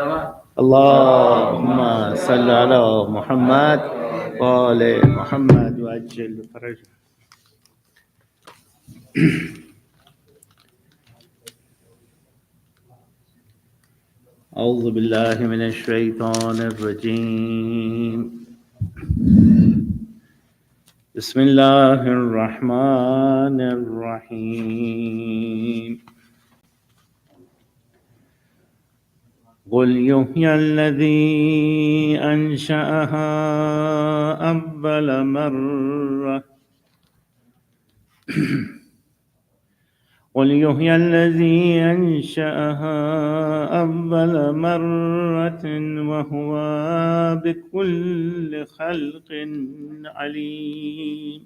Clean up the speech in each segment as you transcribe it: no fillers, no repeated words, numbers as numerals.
اللهم صل على محمد وآل محمد وعجل فرجه. أعوذ بالله من الشيطان الرجيم. بسم الله الرحمن الرحيم. قل يحيي الذي أنشأها أول مرة قل يحيي الذي أنشأها أول مرة وهو بكل خلق عليم.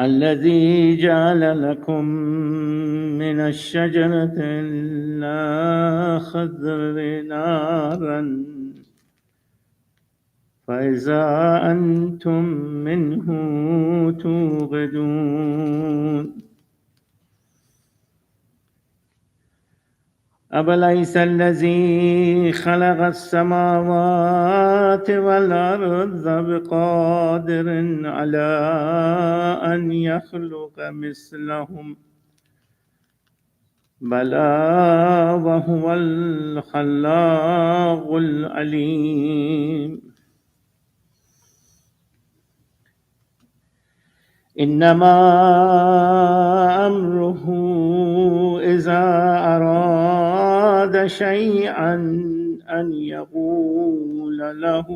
الذي جعل لكم من الشجرة الأخضر نارا فإذا أنتم منه توقدون. أفليس الذي خلق السماوات والأرض بقادر على أن يخلق مثلهم بلى وهو الخلاق العليم. إنما أمره إذا أراد شيئا أن يقول له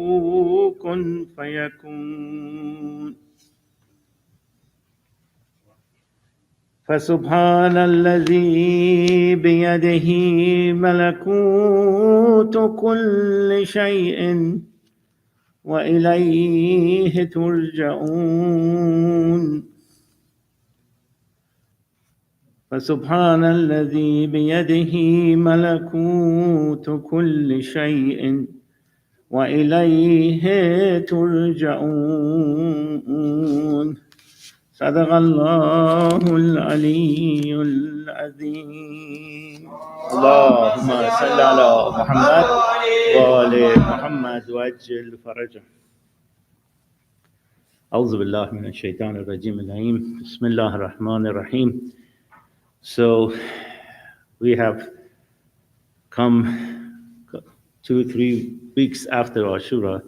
كن فيكون. فسبحان الذي بيده ملكوت كل شيء وإليه ترجعون. فسبحان الذي بيده ملكوت كل شيء وإليه ترجعون. صدق الله العلي العظيم. اللهم صل على محمد وآل محمد وعجل فرجه. أعوذ بالله من الشيطان الرجيم اللعين. بسم الله الرحمن الرحيم. So we have come 2-3 weeks after Ashura,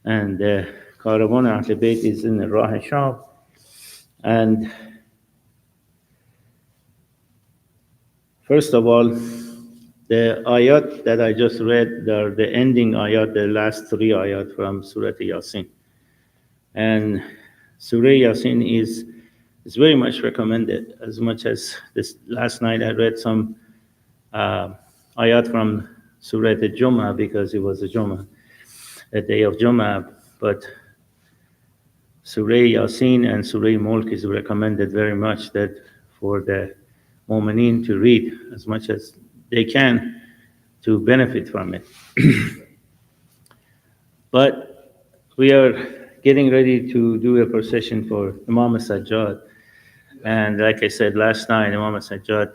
and the Caravan Ahl Bayt is in the Rah Sham. And first of all, the ayat that I just read, the ending ayat, the last 3 ayat from Surah Yasin. And Surah Yasin is very much recommended, as much as this last night I read some ayat from Surah al-Jumu'ah because it was a Jumu'ah, a day of Jumu'ah. But Surah Yasin and Surah Mulk is recommended very much that for the Mu'mineen to read as much as they can to benefit from it. But we are getting ready to do a procession for Imam Sajjad. And like I said last night, Imam Sajjad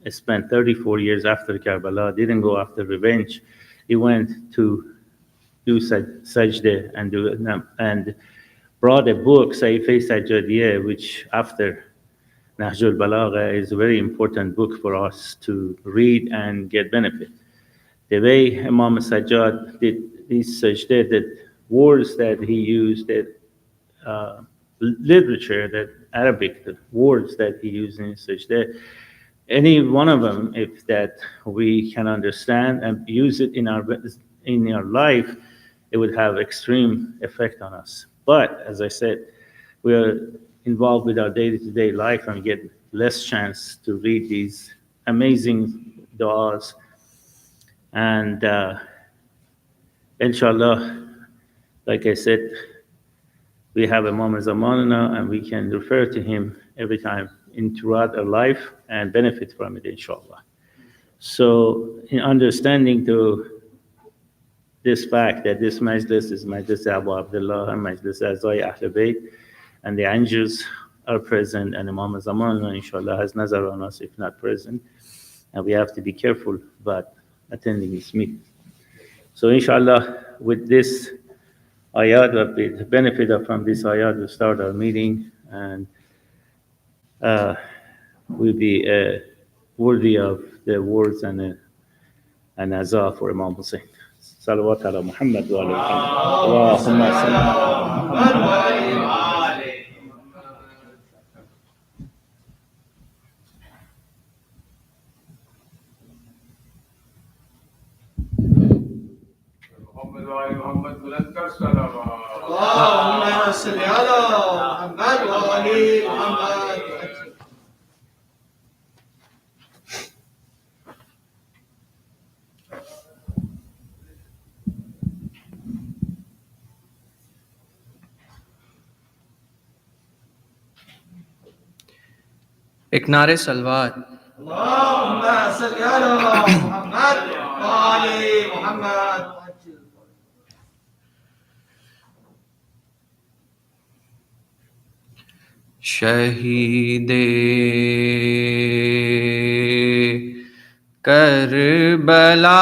spent 34 years after Karbala, didn't go after revenge. He went to do sajda and brought a book, Saifei Sajjadiyah, which after Nahjul Balagha is a very important book for us to read and get benefit. The way Imam Sajjad did these sajda, that words that he used, that literature, that Arabic, the words that he used in sajda, any one of them, if that we can understand and use it in our life, it would have extreme effect on us. But as I said, we are involved with our day-to-day life and get less chance to read these amazing du'as. And inshallah, like I said, we have Imam Maulana, and we can refer to him every time throughout our life and benefit from it, inshallah. So in understanding to this fact that this Majlis is Majlis Abu Abdullah and Majlis Az-Zahra Ahl Bayt, and the angels are present, and Imam Maulana, inshallah, has nazar on us if not present. And we have to be careful about attending this meeting. So inshallah, with this ayat, with the benefit of from this ayat, we'll start our meeting, and we'll be worthy of the words and azah for Imam Hussain. Salawat ala Muhammad wa ala Muhammad. Allahumma salli ala Muhammad. محمد بلند کر صلوات. اللهم صل على محمد وآل محمد. एक नारे सलवात। اللهم صل على محمد وآل محمد. शहीदे Karbala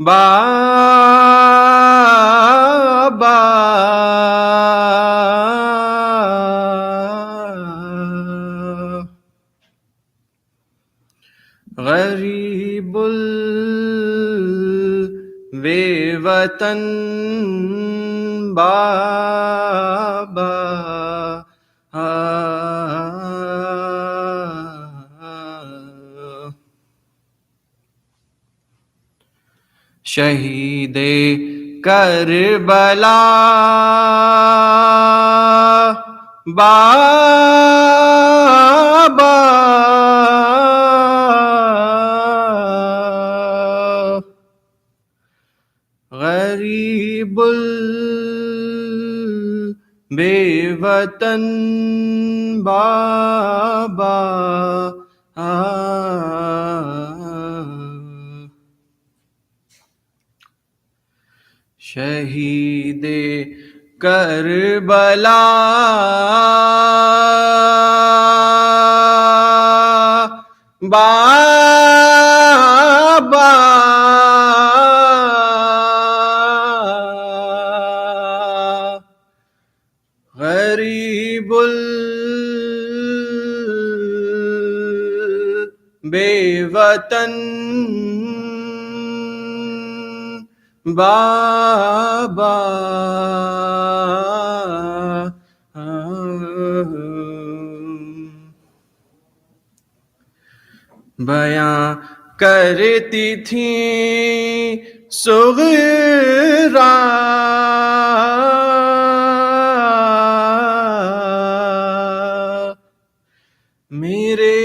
बाबा गरीबुल बेवतन बाबा शहीदे Karbala बाबा गरीबुल बेवतन बाबा शहीदे Karbala बाबा गरीबुल बेवतन बाबा बयां करती थी सुग़रा मेरे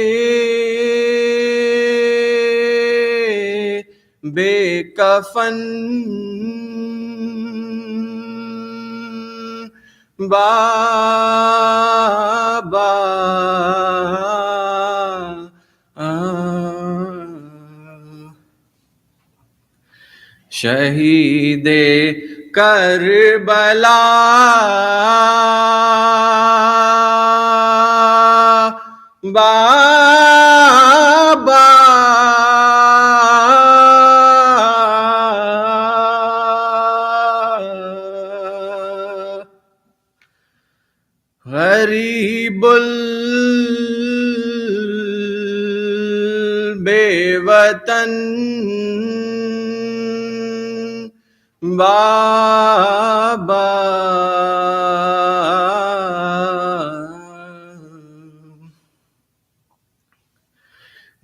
बेकफन बाबा शहीदे Karbala बाबा गरीबुल बेवतन बाबा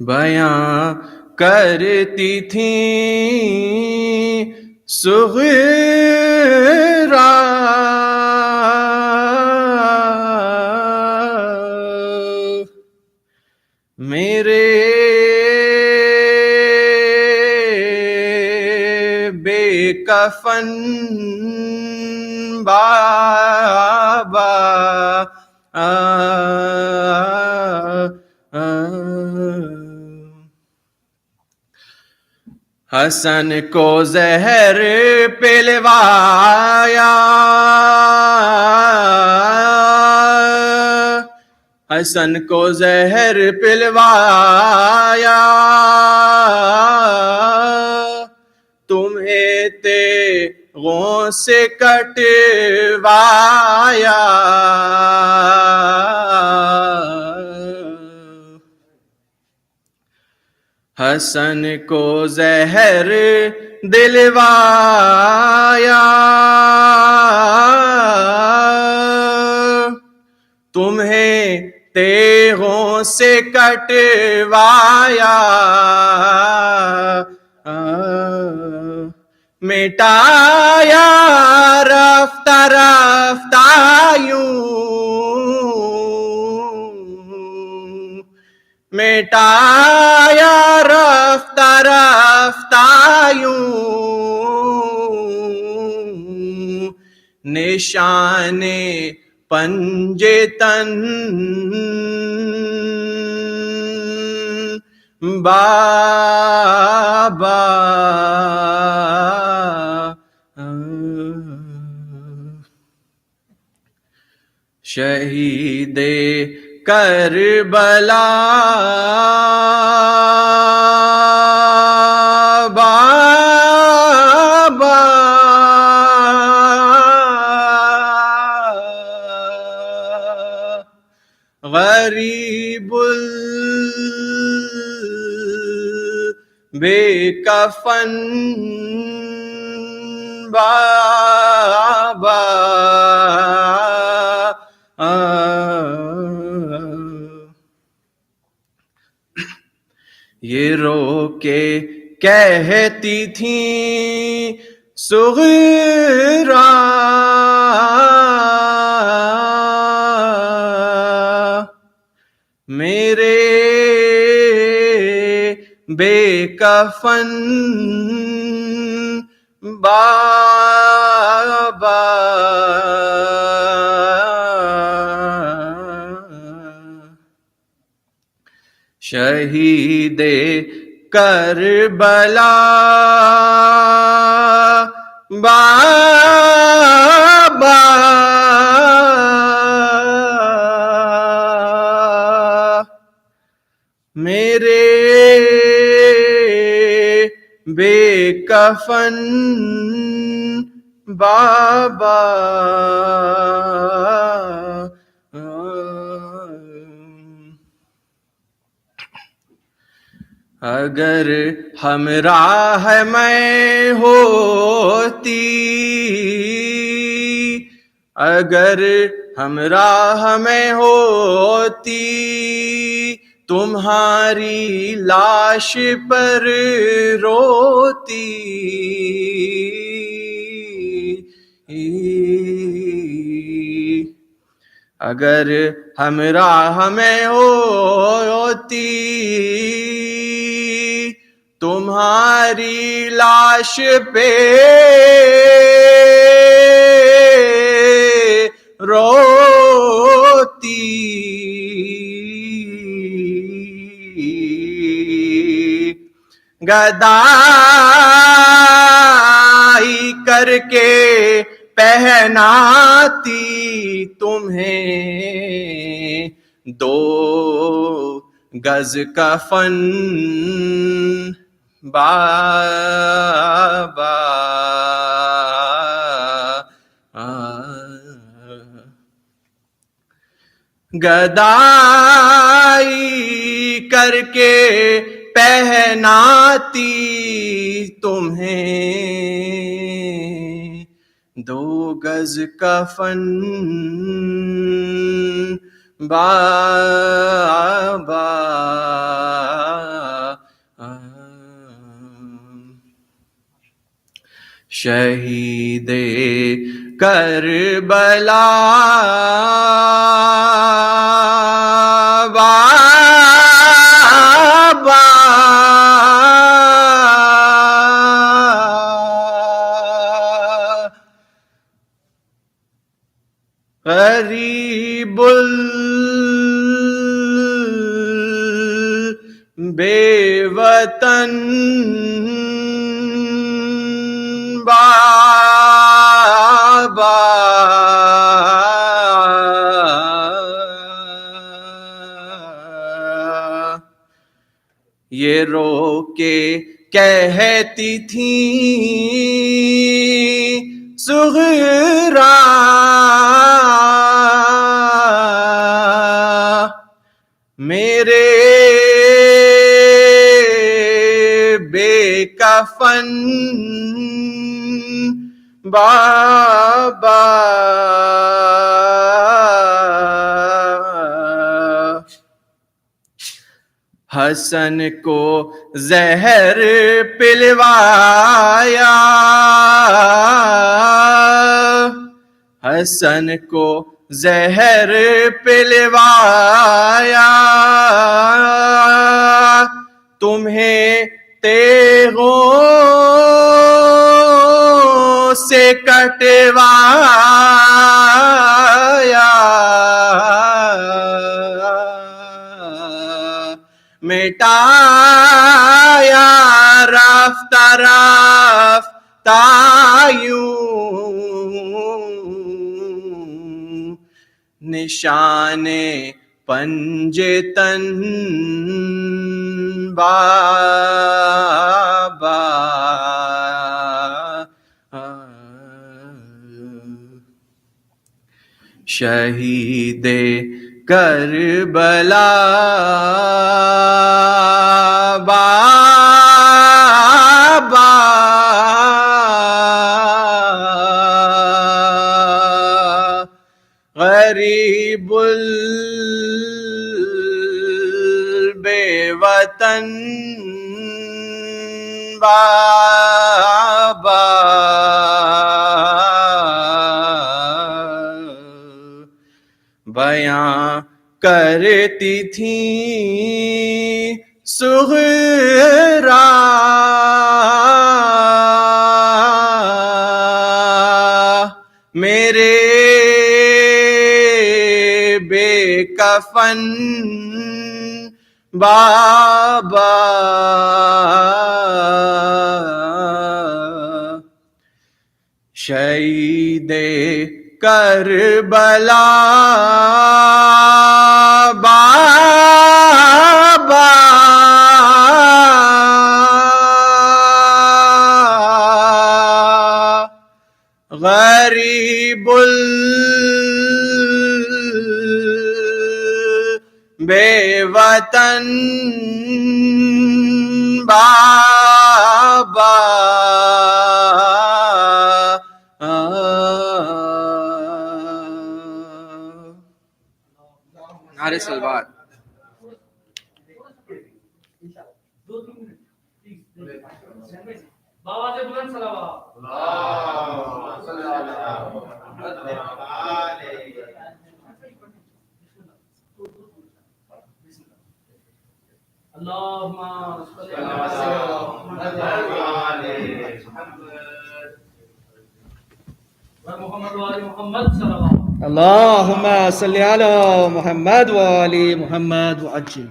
बयां करती थी सुग़रा मेरे बेकफन बाबा हसन को जहर पिलवाया, हसन को जहर पिलवाया, तुम्हें तेगों से कटवाया। हसन को जहर दिलवाया, तुम्हें तेगों से कटवाया। मिटाया रफ्ता रफ्ता यूं, मिटाया रफ्ता रफ्ता यूं, निशाने पंजे तन बाबा। शहीदे करबला बाबा, गरीबुल बेकफन बाबा। ये रो के कहती थी सुग़रा, मेरे बेकफन बाबा। शहीदे करबला बाबा, मेरे बेकफन बाबा। अगर हमराह मैं होती, अगर हमराह मैं होती, तुम्हारी लाश पर रोती। अगर हमराह में होती, तुम्हारी लाश पे रोती। गदाई करके पहनाती तुम्हें 2 गज कफन बाबा। गदाई करके पहनाती तुम्हें 2 गज कफन बाबा। शहीदे करबला बाबा, गरीबुल बेवतन ये रो के कहती थी ज़हरा, मेरे बेकफन बाबा। हसन को जहर पिलवाया, हसन को जहर पिलवाया, तुम्हें तेगों से कटवाया, मिटाया रफ्ता रफ्ता यूं निशाने पंजतन बाबा। शहीदे करबला बाबा, गरीबुल बेवतन बाबा। बयां करती थी ज़हरा, मेरे बेकफन बाबा। शहीदे करबला बाबा, गरीबुल बेवतन बाबा। नारे सलवार। बाबा से बुलंद सलावत। अल्लाहुम्मा सल्ली अला मुहम्मद व आले मुहम्मद सल्लल्लाहु। अल्लाहुम्मा सल्ली अला मुहम्मद व आले मुहम्मद व अज्जिल।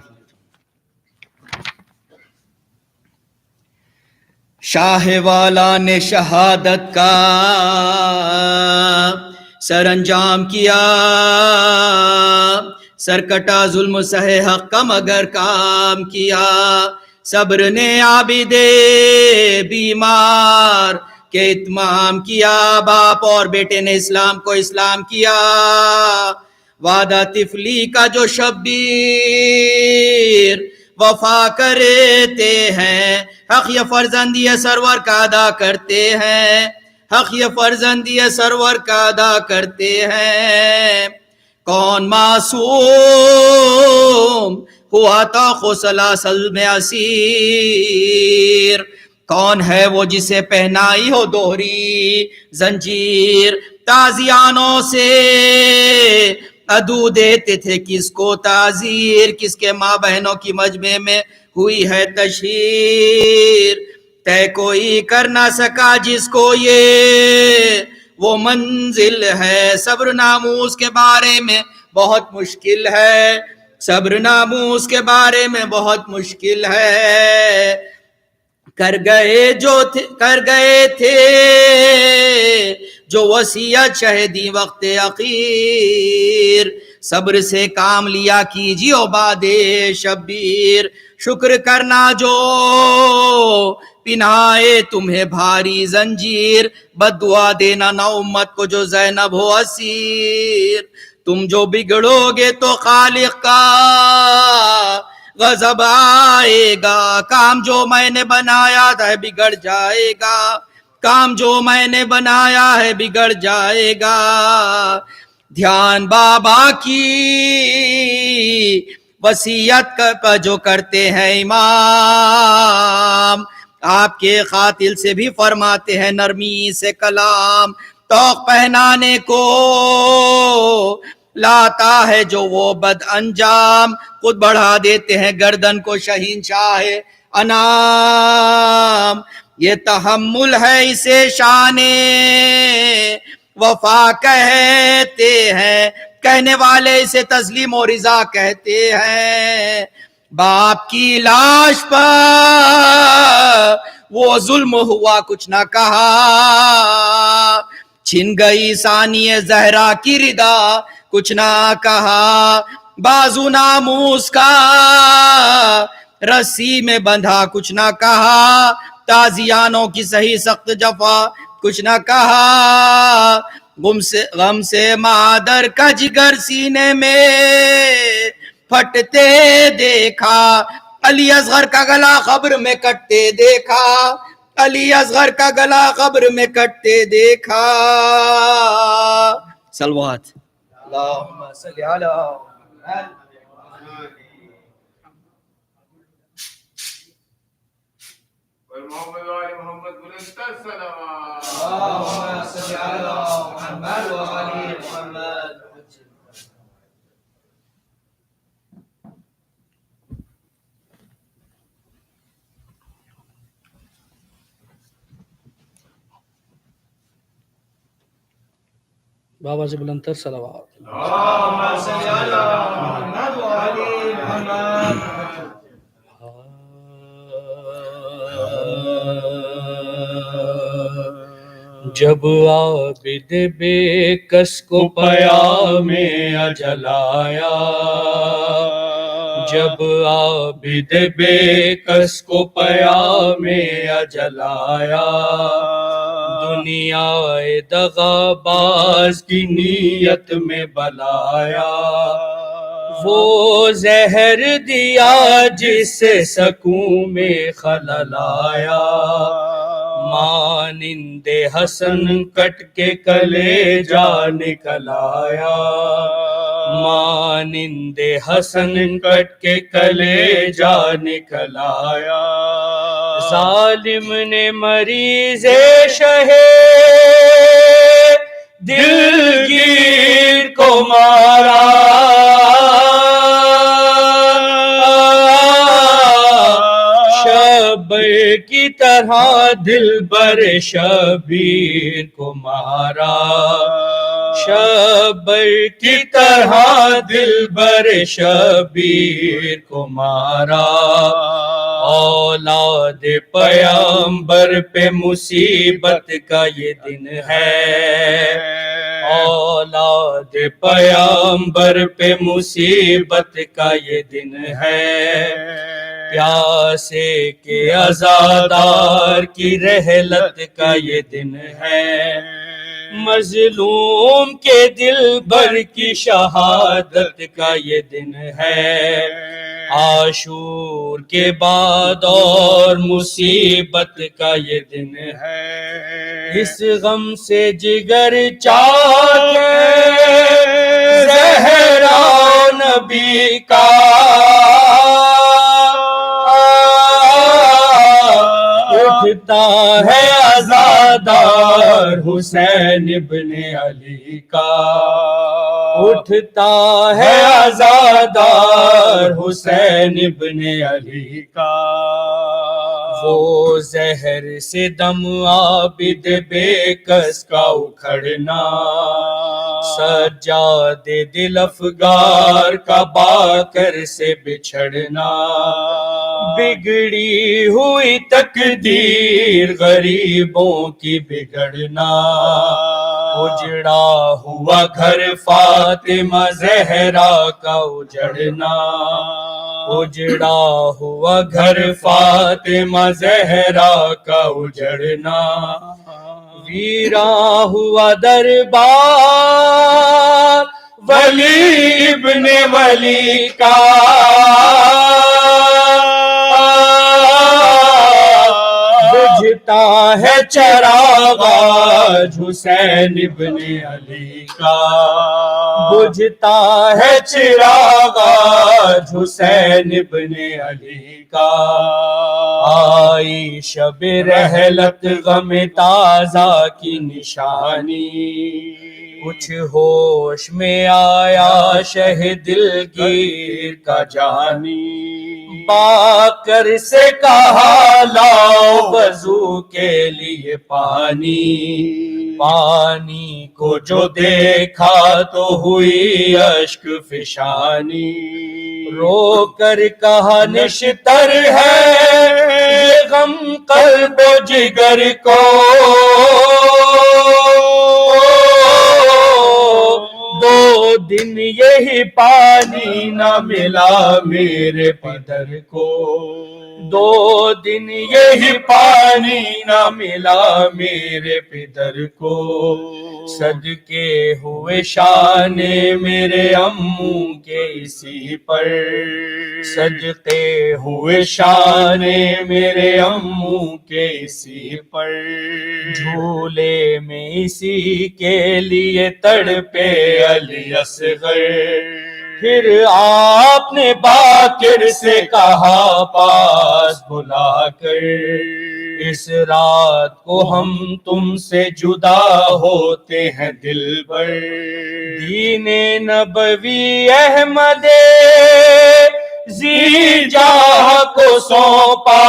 शाह वाला ने शहादत का सरअंजाम किया, सरकटा जुल्म सहे हक का मगर काम किया। सब्र ने आबिदे बीमार के इत्माम किया, बाप और बेटे ने इस्लाम को इस्लाम किया। वादा तिफली का जो शब्बीर वफा करते हैं, हक ये फर्जंदी सरवर का अदा करते हैं, हक ये फर्जंदी सरवर का अदा करते हैं। कौन मासूम हुआ था खुसलासल में असीर, कौन है वो जिसे पहनाई हो दोहरी जंजीर। ताजियानों से अदू देते थे किसको ताजीर, किसके माँ बहनों की मजमे में हुई है तशहीर। तय कोई कर ना सका जिसको ये वो मंजिल है, सब्र नामूस के बारे में बहुत मुश्किल है, सब्र नामूस के बारे में बहुत मुश्किल है। कर गए थे जो वसीयत शहीदी वक्त अखीर, सब्र से काम लिया कीजिए बादे शब्बीर, शुक्र करना जो पिनाए तुम्हें भारी जंजीर, बद्दुआ देना ना उम्मत को जो ज़ैनब हो असीर, तुम जो बिगड़ोगे तो खालिक का गजब आएगा, काम जो मैंने बनाया था बिगड़ जाएगा, काम जो मैंने बनाया है बिगड़ जाएगा। ध्यान बाबा की वसीयत का जो करते हैं इमाम, आपके खातिल से भी फरमाते हैं नरमी से कलाम, तौक पहनाने को लाता है जो वो बद अंजाम, खुद बढ़ा देते हैं गर्दन को शहींशाह अनाम, ये तहम्मुल है इसे शाने वफा कहते हैं, कहने वाले इसे तस्लीम और रिजा कहते हैं। बाप की लाश पर वो जुल्म हुआ कुछ ना कहा, छिन गई सानिए ज़हरा की रिदा कुछ ना कहा, बाजू नामूस का रस्सी में बंधा कुछ ना कहा, ताजियानों की सही सख्त जफा कुछ ना कहा, गम से मादर का जिगर सीने में फटते देखा, अली असगर का गला कब्र में कटते देखा, अली असगर का गला कब्र में कटते देखा। सलवात अल्लाहुम्मा सल्ली अला मोहम्मद वाले मोहम्मद बुलंदतर सलावत। अल्लाहुम्मा सल्ली अला मुहम्मद व आलि मुहम्मद। बाबा से बुलंदतर सलावत। अल्लाहुम्मा सल्ली अला मुहम्मद व आलि मुहम्मद। जब आबिद बेकस को पयामे अजल आया, जब आबिद बेकस को पयामे अजल आया, दुनियाए दगाबाज की नीयत में बलाया, वो जहर दिया जिससे सकूं में खलल आया, मानिंदे हसन कट के कलेजा निकल आया, मानिंदे हसन कट के कलेजा निकल आया, जालिम ने मरीज़े शहे दिलगीर को मारा, शब्बीर की तरह दिलबर शबीर को मारा, शब्बीर की तरह दिलबर शबीर को मारा, औलाद पैगंबर पे मुसीबत का ये दिन है, औलाद पैगंबर पे मुसीबत का ये दिन है, प्यासे के आज़ादार की रहलत का ये दिन है, मजलूम के दिल भर की शहादत का ये दिन है, आशूर के बाद और मुसीबत का ये दिन है, इस गम से जिगर चाके ज़हरा नबी का उठता है आज़ादार हुसैन इब्ने अली का, उठता है आज़ादार हुसैन इब्ने अली का, वो जहर से दम आबिद बेकस का उखड़ना, सज्जादे दिल अफगार का बाकर से बिछड़ना, बिगड़ी हुई तकदीर गरीबों की बिगड़ना, उजड़ा हुआ घर फातिमा ज़हरा का उजड़ना, उजड़ा हुआ घर फातिमा ज़हरा का उजड़ना, वीरा हुआ दरबार वली इब्ने वली का, बुझता है चराग आज हुसैन इब्ने अली का, बुझता है चिराग आज हुसैन इब्ने अली का। आई शब रहलत गम ताजा की निशानी, कुछ होश में आया शह दिलगीर का जानी, बाकर से कहा लाओ वजू के लिए पानी, पानी को जो देखा तो हुई अश्क फिशानी, रो कर कहा निश्तर है ये गम कल्बो जिगर को, दो दिन यही पानी न मिला मेरे पितर को, दो दिन यही पानी न मिला मेरे पितर को, सदके हुए शाने मेरे अम्मू के इसी पर, सदके हुए शाने मेरे अम्मू के इसी पर, झूले में इसी के लिए तड़पे अली असगर, फिर आपने बाकिर से कहा पास बुलाकर, इस रात को हम तुमसे जुदा होते हैं दिलबर, दीने नबवी अहमदे जी जाह को सौंपा,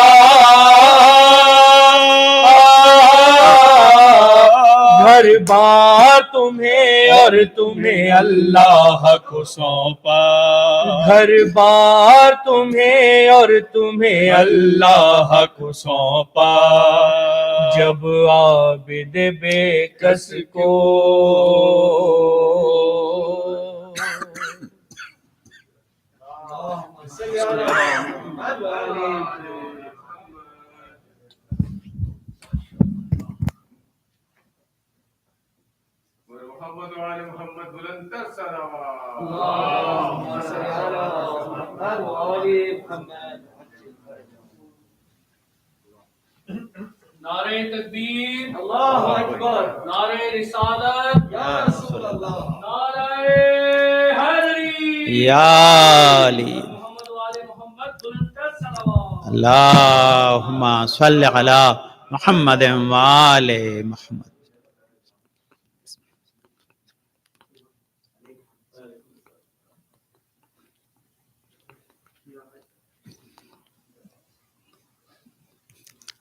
घर बार तुम्हें और तुम्हें अल्लाह को सौंपा, घर बार तुम्हें और तुम्हें अल्लाह को सौंपा, जब आबिद बेकस को मोहम्मद वाले मोहम्मद बुलंद सलावत। नारे तकबीर, अल्लाहु अकबर, नारे रिसालत, या रसूल अल्लाह, नारे हैदरी, या अली, मोहम्मद वाले मोहम्मद बुलंद सलावत, अल्लाहुम्मा सल्लि अला मुहम्मद व आले मुहम्मद।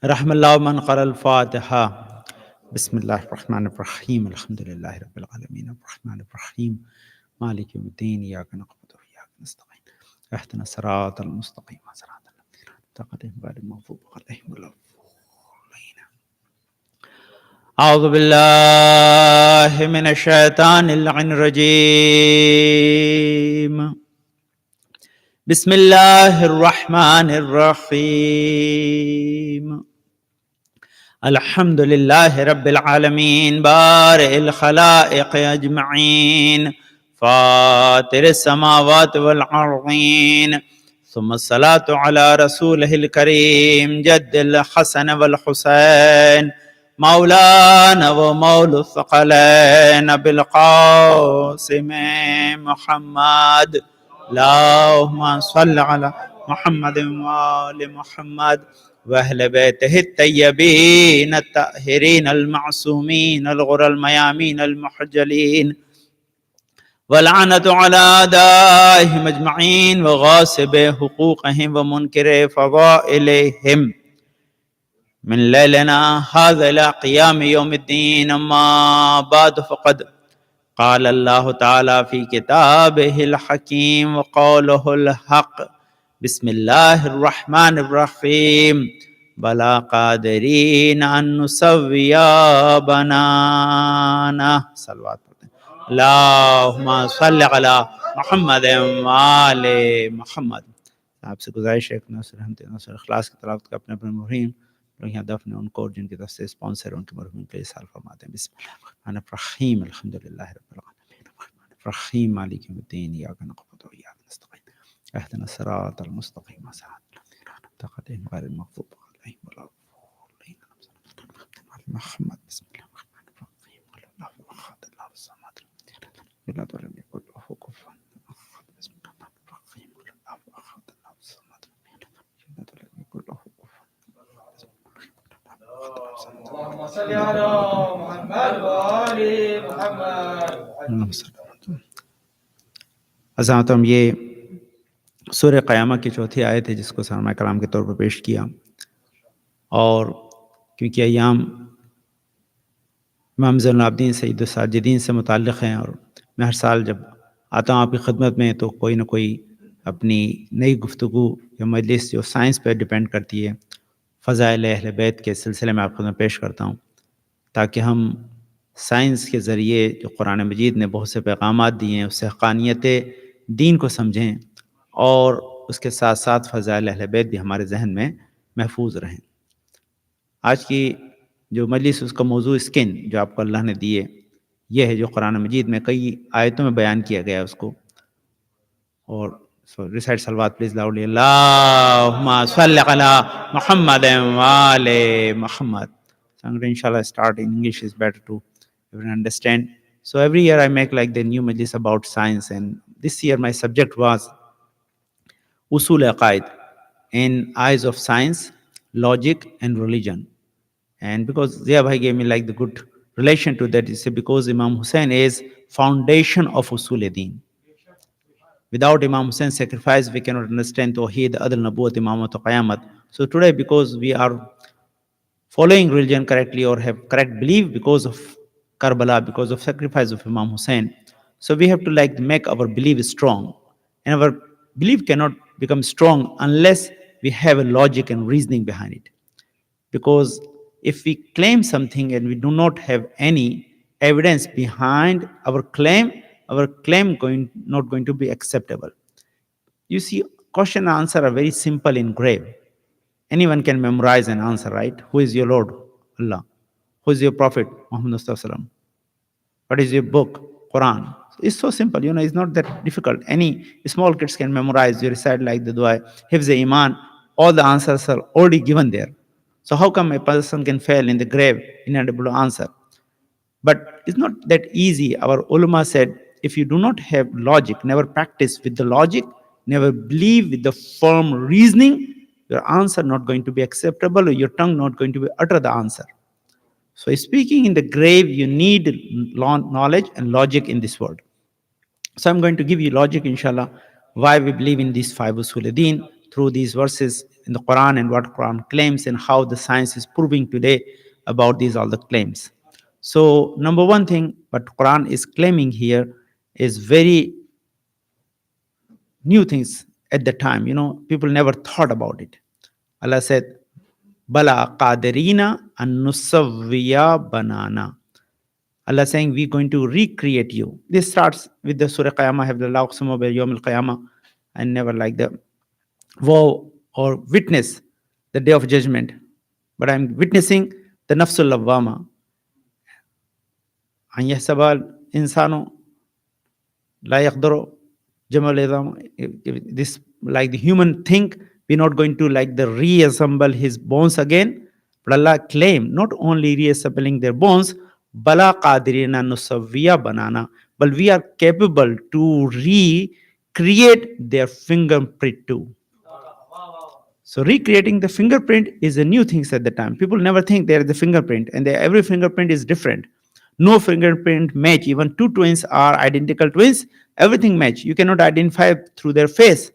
रहमल्लाहु मन क़रअल फ़ातिहा। बिस्मिल्लाहिर्रहमानिर्रहीम। अल्हम्दुलिल्लाहि रब्बिल आलमीन अर्रहमानिर्रहीम मालिकि यौमिद्दीन इय्याका नअबुदु व इय्याका नस्तईन इहदिनस सिरातल मुस्तक़ीम सिरातल लज़ीना अनअमता अलैहिम गैरिल मग़ज़ूबि अलैहिम वलद्दाल्लीन। अऊज़ु बिल्लाहि मिनश शैतानिर रजीम। बिस्मिल्लाहिर्रहमानिर्रहीम। अल्हम्दुलिल्लाहि रब्बिल आलमीन बारिल खलाइक़ अजमईन फातिरिस समावाति वल अर्ज़ीन सुम्मस्सलातु अला रसूलिहिल करीम जद्दिल हसन वल हुसैन मौलाना व मौलुस सकलैन अबिल क़ासिम मुहम्मद। अल्लाहुम्मा सल्लि अला मुहम्मद व आलि मुहम्मद व अहले बैतिहि तय्यबीन अत्ताहिरीन अल-मासूमीन अल-गुरल मयामीन अल-मुहज्जलीन व लअनतु अला आदाइहिम अजमईन व गासिबि हुकूक़िहिम व मुनकिरि फ़ज़ाइलिहिम मिन लैलिना हाज़ा इला क़ियाम यौमिद्दीन। अम्मा बाद फ़क़द क़ाल अल्लाहु तआला फ़ी किताबिहिल हकीम व क़ौलुहुल हक़ Bismillahir Rahmanir Rahim. Bala qadireen an nusawwiya banana. Salawat padhte hain. Allahumma salli ala Muhammad wa ali Muhammad. आपसे गुजारिश है कि नसर रहमत नसर इखलास की तलावत का अपने अपने मुहिम लोग यहाँ दफन उनको और जिनकी तरफ से स्पॉन्सर उनके मरहूम के लिए साल फरमाते हैं। बिस्मिल्लाहिर्रहमानिर्रहीम अल्हम्दुलिल्लाहि रब्बिल आलमीन अर्रहमानिर्रहीम मालिकि यौमिद्दीन इय्याका नअबुदु व इय्याका नस्तईन इहदिना सिरातल मुस्तक़ीम सिरातल लज़ीना अनअमता अलैहिम गैरिल मग़ज़ूबि अलैहिम वलद्दालीन मुहम्मद बिस्मिल्लाहिर्रहमानिर्रहीम अल्लाहु अहद अल्लाहु Samad lam yalid wa lam yakul lahu kufuwan ahad बिस्मिल्लाहिर्रहमानिर्रहीम अल्लाहु अहद अल्लाहु Samad lam yalid wa lam yakul lahu kufuwan اللهم صل على محمد وآل محمد. अज़ातम ये सूरह क़यामा की चौथी आयत है जिसको सरमाए कलाम के तौर पर पेश किया। और क्योंकि अय्याम इमाम ज़ैनुल आबिदीन सैयद साजिदीन से मुताल्लिक़ हैं और मैं हर साल जब आता हूँ आपकी खिदमत में तो कोई ना कोई अपनी नई गुफ्तगू या मजलिस जो साइंस पर डिपेंड करती है फ़ज़ाइल अहले बैत के सिलसिले में आपको मैं पेश करता हूँ ताकि हम साइंस के ज़रिए जो कुरान मजीद ने बहुत से पैगामात दिए हैं उससे हक़ानियत दीन को समझें और उसके साथ साथ फ़ज़ाइल अहले बैत भी हमारे जहन में महफूज रहें। आज की जो मजलिस उसका मौजू स्किन जो आपको अल्लाह ने दिए यह है जो कुरान मजीद में कई आयतों में बयान किया गया है उसको। और रिसाइट सलवात प्लीज लाउडली अल्लाहुम्मा सल्लि अला मुहम्मद व आले Muhammad. So I'm going to inshallah start in English is better to everyone understand. So every year I make like the new majlis about science, and this year my subject was usul aqaid in eyes of science, logic and religion. And because Zia Bhai gave me like the good relation to that, he said because Imam Hussain is foundation of usul deen. Without Imam Hussein's sacrifice, we cannot understand Tawheed, Adl, Nabuwat, Imamat, Qayamat. So today, because we are following religion correctly or have correct belief because of Karbala, because of sacrifice of Imam Hussain, so we have to like make our belief strong. And our belief cannot become strong unless we have a logic and reasoning behind it. Because if we claim something and we do not have any evidence behind our claim not going to be acceptable. You see, question and answer are very simple in grave. Anyone can memorize an answer, right? Who is your Lord? Allah. Who is your Prophet? Muhammad Sallallahu. What is your book? Quran. It's so simple, it's not that difficult. Any small kids can memorize. You recite like the dua, Hifz Iman, all the answers are already given there. So how come a person can fail in the grave, unable to answer? But it's not that easy. Our ulama said, if you do not have logic, never practice with the logic, never believe with the firm reasoning, your answer not going to be acceptable, or your tongue not going to be utter the answer. So speaking in the grave, you need knowledge and logic in this world. So I'm going to give you logic, inshallah, why we believe in these five usul deen through these verses in the Quran and what Quran claims and how the science is proving today about these all the claims. So number one thing, what Quran is claiming here is very new things at the time. People never thought about it. Allah said, Bala qadirina an nusawwiya banana. Allah saying, we're going to recreate you. This starts with the Surah Qiyamah, have the laqsumu bil yawm al-qiyamah, and never like the vow or witness the day of judgment. But I'm witnessing the nafsul lawwama. An yahsabal insano la yaqdaru jamal idam. This like the human think we're not going to like the reassemble his bones again. But Allah claimed not only reassembling their bones, Bala qadirina nusawwiya banana, but we are capable to recreate their fingerprint too. So recreating the fingerprint is a new thing at the time. People never think there is a fingerprint, and every fingerprint is different. No fingerprint match. Even two twins are identical twins. Everything match. You cannot identify through their face.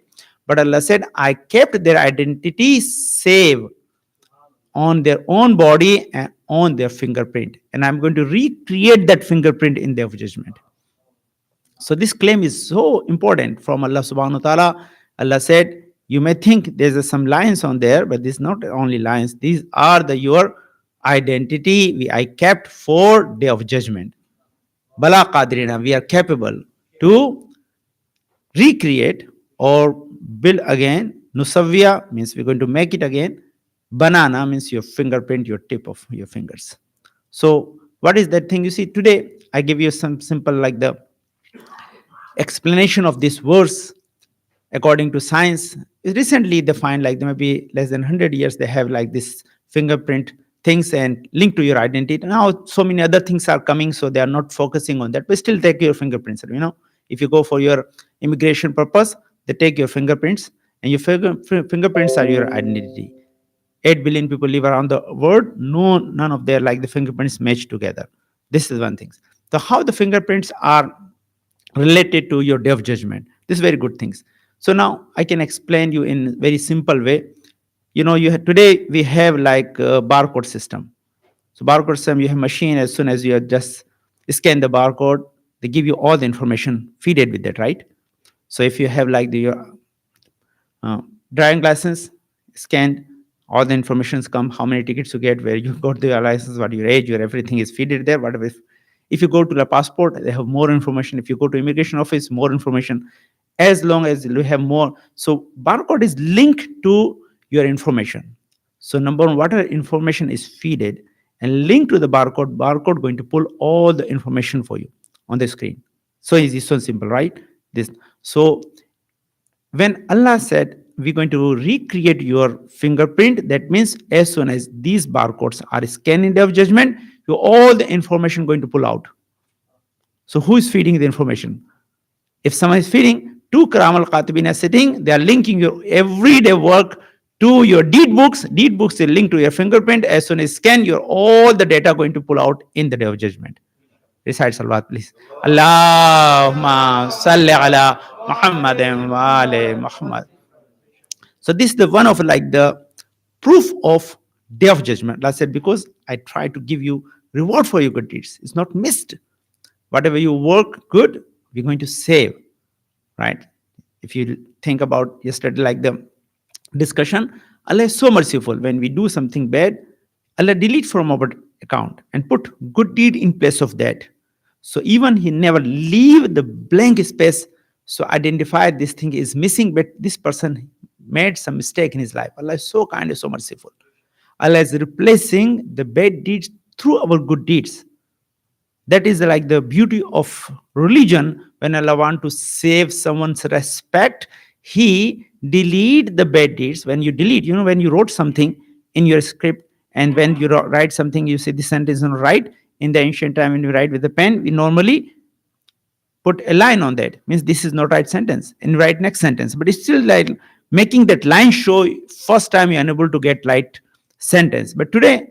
But Allah said, I kept their identity safe on their own body and on their fingerprint. And I'm going to recreate that fingerprint in their judgment. So this claim is so important from Allah subhanahu wa ta'ala. Allah said, You may think there's some lines on there, but this is not only lines. These are your identity I kept for day of judgment. Bala Qadirina, we are capable to recreate or build again. Nusavia means we're going to make it again. Banana means your fingerprint, your tip of your fingers. So what is that thing? You see, today I give you some simple like the explanation of this verse according to science. Recently they find like there may be less than 100 years they have like this fingerprint things and link to your identity. Now so many other things are coming, so they are not focusing on that, but still take your fingerprints. If you go for your immigration purpose, they take your fingerprints, and your fingerprints are your identity. 8 billion people live around the world. No, none of their like the fingerprints match together. This is one thing. So how the fingerprints are related to your day of judgment, this is very good things. So now I can explain you in very simple way. Today we have like a barcode system. So barcode system, you have machine. As soon as you just scan the barcode, they give you all the information, feed it with that, right? So if you have like your driving license scanned, all the informations come, how many tickets you get, where you got your license, what your age, your everything is feeded there. Whatever. If you go to the passport, they have more information. If you go to immigration office, more information. As long as you have more, so barcode is linked to your information. So number one, whatever information is feeded and linked to the barcode going to pull all the information for you on the screen. So easy, so simple, right? This. So when Allah said we're going to recreate your fingerprint, that means as soon as these barcodes are scanned in day of judgment, all the information going to pull out. So who is feeding the information? If someone is feeding, two Karam al-Katibin are sitting, they are linking your everyday work to your deed books. Deed books are linked to your fingerprint. As soon as scan, all the data going to pull out in the day of judgment. Recite salawat, please. Allahumma salli ala Muhammadin wa ali Muhammad. So this is the one of like the proof of day of judgment. I said, because I try to give you reward for your good deeds. It's not missed. Whatever you work good, we're going to save, right? If you think about yesterday, like the discussion, Allah is so merciful. When we do something bad, Allah delete from our account and put good deed in place of that. So even he never leave the blank space. So identify this thing is missing, but this person made some mistake in his life. Allah is so kind and so merciful. Allah is replacing the bad deeds through our good deeds. That is like the beauty of religion. When Allah want to save someone's respect, he delete the bad deeds. When you delete, when you wrote something in your script, and when you write something, you say this sentence is not right. In the ancient time, when we write with a pen, we normally put a line on that. Means this is not right sentence, and write next sentence. But it's still like making that line show first time you're unable to get right sentence. But today,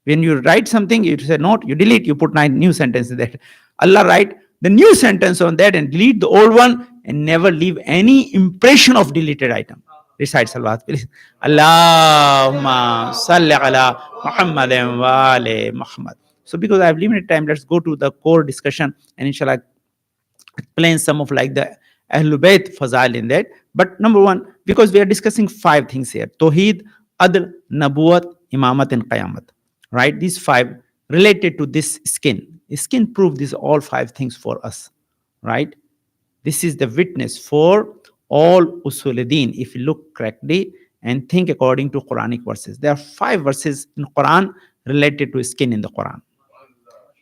when you write something, you say not, you delete, you put 9 new sentences there. Allah write the new sentence on that and delete the old one and never leave any impression of deleted item. Recite salawat, please. Allahumma salli ala Muhammadin wa ali Muhammad. So because I have limited time, let's go to the core discussion and inshallah explain some of like the Ahlul Bayt Fazail in that. But number one, because we are discussing 5 things here: Tawheed, Adl, Nabuwat, Imamat, and Qayamat. Right? These 5 related to this skin. Skin prove these all 5 things for us. Right? This is the witness for all Usuluddin. If you look correctly and think according to Quranic verses, there are 5 verses in Quran related to skin in the Quran.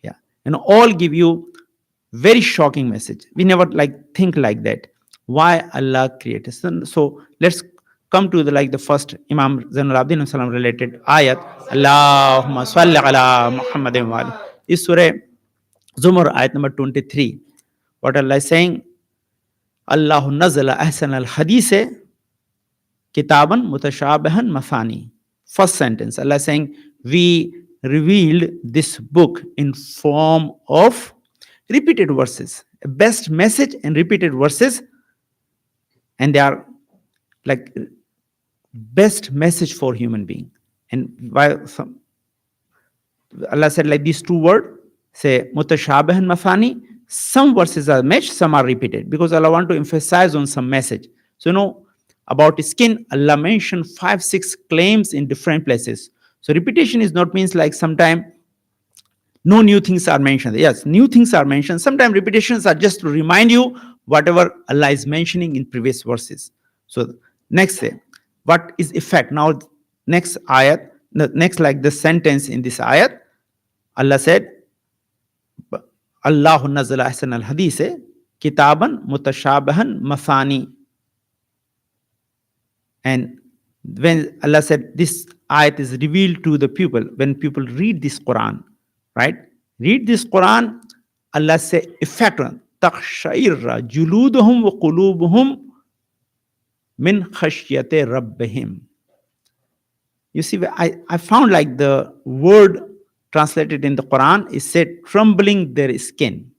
Yeah, and all give you very shocking message. We never like think like that. Why Allah created? So let's come to the first Imam Zainul Abidin Salam related ayat. Allahumma salli ala Muhammadin wa ali. Is Surah Zumar ayat number 23. What Allah is saying? Allahu nazala ahsan al-hadise kitaban mutashabihan mafani. First sentence, Allah is saying, we revealed this book in form of repeated verses, best message and repeated verses, and they are like best message for human being. And why Allah said like these 2 words, say mutashabihan mafani. Some verses are matched, some are repeated, because Allah want to emphasize on some message. So about skin, Allah mentioned 5-6 claims in different places. So repetition is not means like sometime no new things are mentioned. Yes, new things are mentioned. Sometimes repetitions are just to remind you whatever Allah is mentioning in previous verses. So next say, what is effect? Now next ayat, the next like the sentence in this ayat, Allah said, Allahu nazzala ahsan al-hadith kitaban mutashabahan masani. And when Allah said this ayat is revealed to the people, when people read this Quran, right? Read this Quran, Allah say effect on takhshayra juluduhum wa qulubuhum min khashyati rabbihim. You see, I found like the word translated in the Quran is said trembling their skin.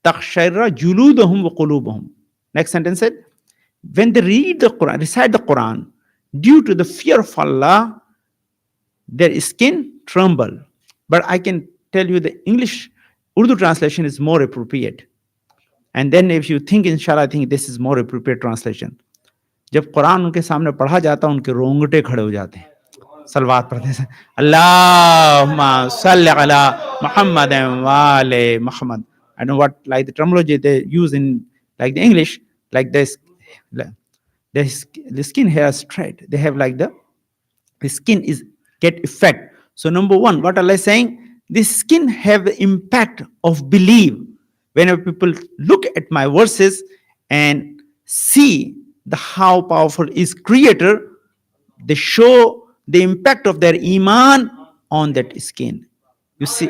Takhshayra juluduhum wa qulubuhum. Next sentence said, when they read the Quran, recite the Quran, due to the fear of Allah, their skin tremble. But I can tell you the English, Urdu translation is more appropriate. And then if you think, inshallah, I think this is more appropriate translation. जब कुरान उनके सामने पढ़ा जाता उनके रोंगटे खड़े हो जाते हैं सलवात पढ़ते हैं अल्लाहुम्मा सल्लि अला मुहम्मद व आले Muhammad. I don't know what like the terminology they use in like the English, like this, the skin hair straight. They have like the skin is get effect. So number one, what Allah is saying, this skin have the impact of belief. Whenever people look at my verses and see the how powerful is Creator, they show the impact of their iman on that skin. You see,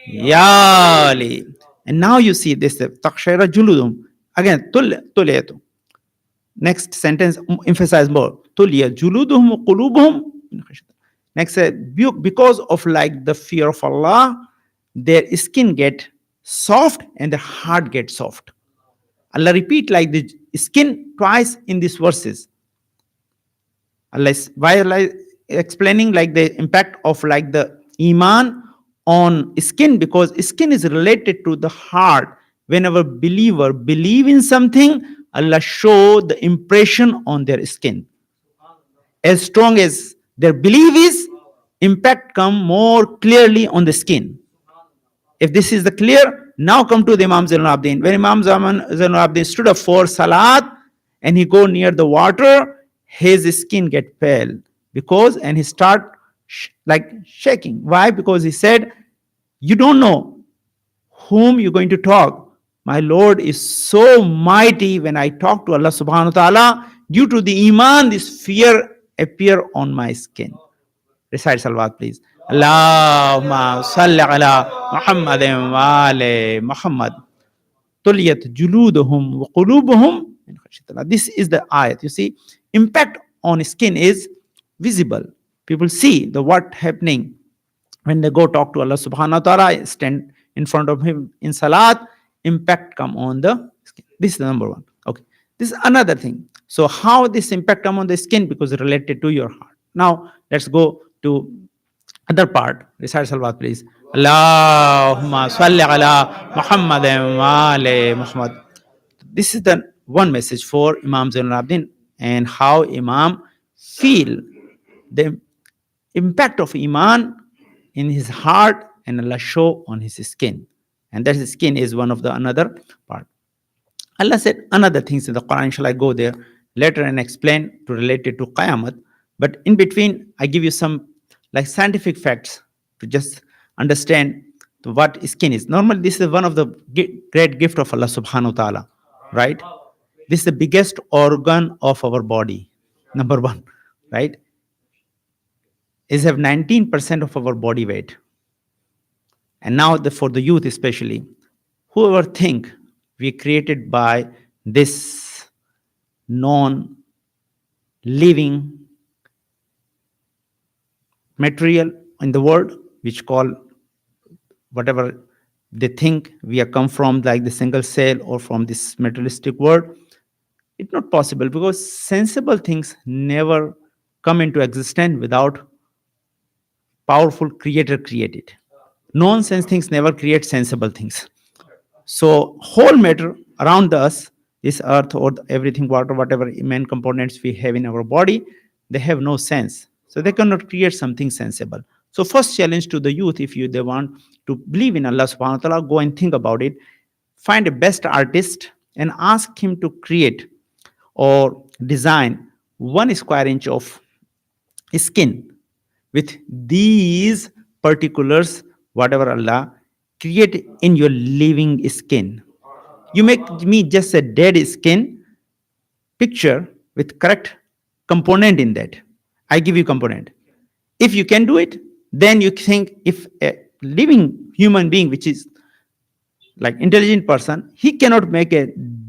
Yali. And now you see this takshayra juludum. Again, tuliyatu. Next sentence emphasize more. Tuliya juluduhum qulubuhum. Next, because of like the fear of Allah, their skin get soft and their heart get soft. Allah repeat like the skin twice in these verses. Allah is, why Allah explaining like the impact of like the iman on skin, because skin is related to the heart. Whenever believer believe in something, Allah show the impression on their skin. As strong as their belief is, impact come more clearly on the skin. If this is the clear, now come to the Imam Zainul Abidin. When Imam Zainul Abidin stood up for Salat and he go near the water, his skin get pale because, and he start like shaking. Why? Because he said, you don't know whom you're going to talk. My Lord is so mighty. When I talk to Allah subhanahu wa ta'ala, due to the iman, this fear appear on my skin. Recite salawat, please. Allahumma salli ala Muhammadin wa ali Muhammad. Tuliyat juluduhum wa qulubuhum. This is the ayat. You see, impact on skin is visible. People see the what happening when they go talk to Allah subhanahu wa ta'ala, stand in front of him in salat, impact come on the skin. This is the number one. Okay. This is another thing. So how this impact come on the skin? Because related to your heart. Now let's go to other part. Recite salawat, please. Allahumma salli ala Muhammadin wa ali Muhammad. This is the one message for Imam Zainul Abidin and how Imam feel the impact of iman in his heart and Allah show on his skin. And that skin is one of the another part. Allah said another things in the Quran. Shall I go there later and explain to relate it to Qayamat? But in between, I give you some like scientific facts to just understand what skin is. Normally, this is one of the great gift of Allah subhanahu wa ta'ala, right? This is the biggest organ of our body. Number one, right? Is have 19% of our body weight. And now for the youth especially, whoever think we created by this non-living material in the world, which call whatever they think we are come from, like the single cell or from this materialistic world, it's not possible because sensible things never come into existence without powerful creator created. Nonsense things never create sensible things. So whole matter around us this earth or everything, water, whatever main components we have in our body, they have no sense. So they cannot create something sensible. So first challenge to the youth, if they want to believe in Allah subhanahu wa ta'ala, go and think about it. Find a best artist and ask him to create or design 1 square inch of skin with these particulars, whatever Allah create in your living skin. You make me just a dead skin picture with correct component in that. I give you component. If you can do it, then you think if a living human being, which is like intelligent person, he cannot make a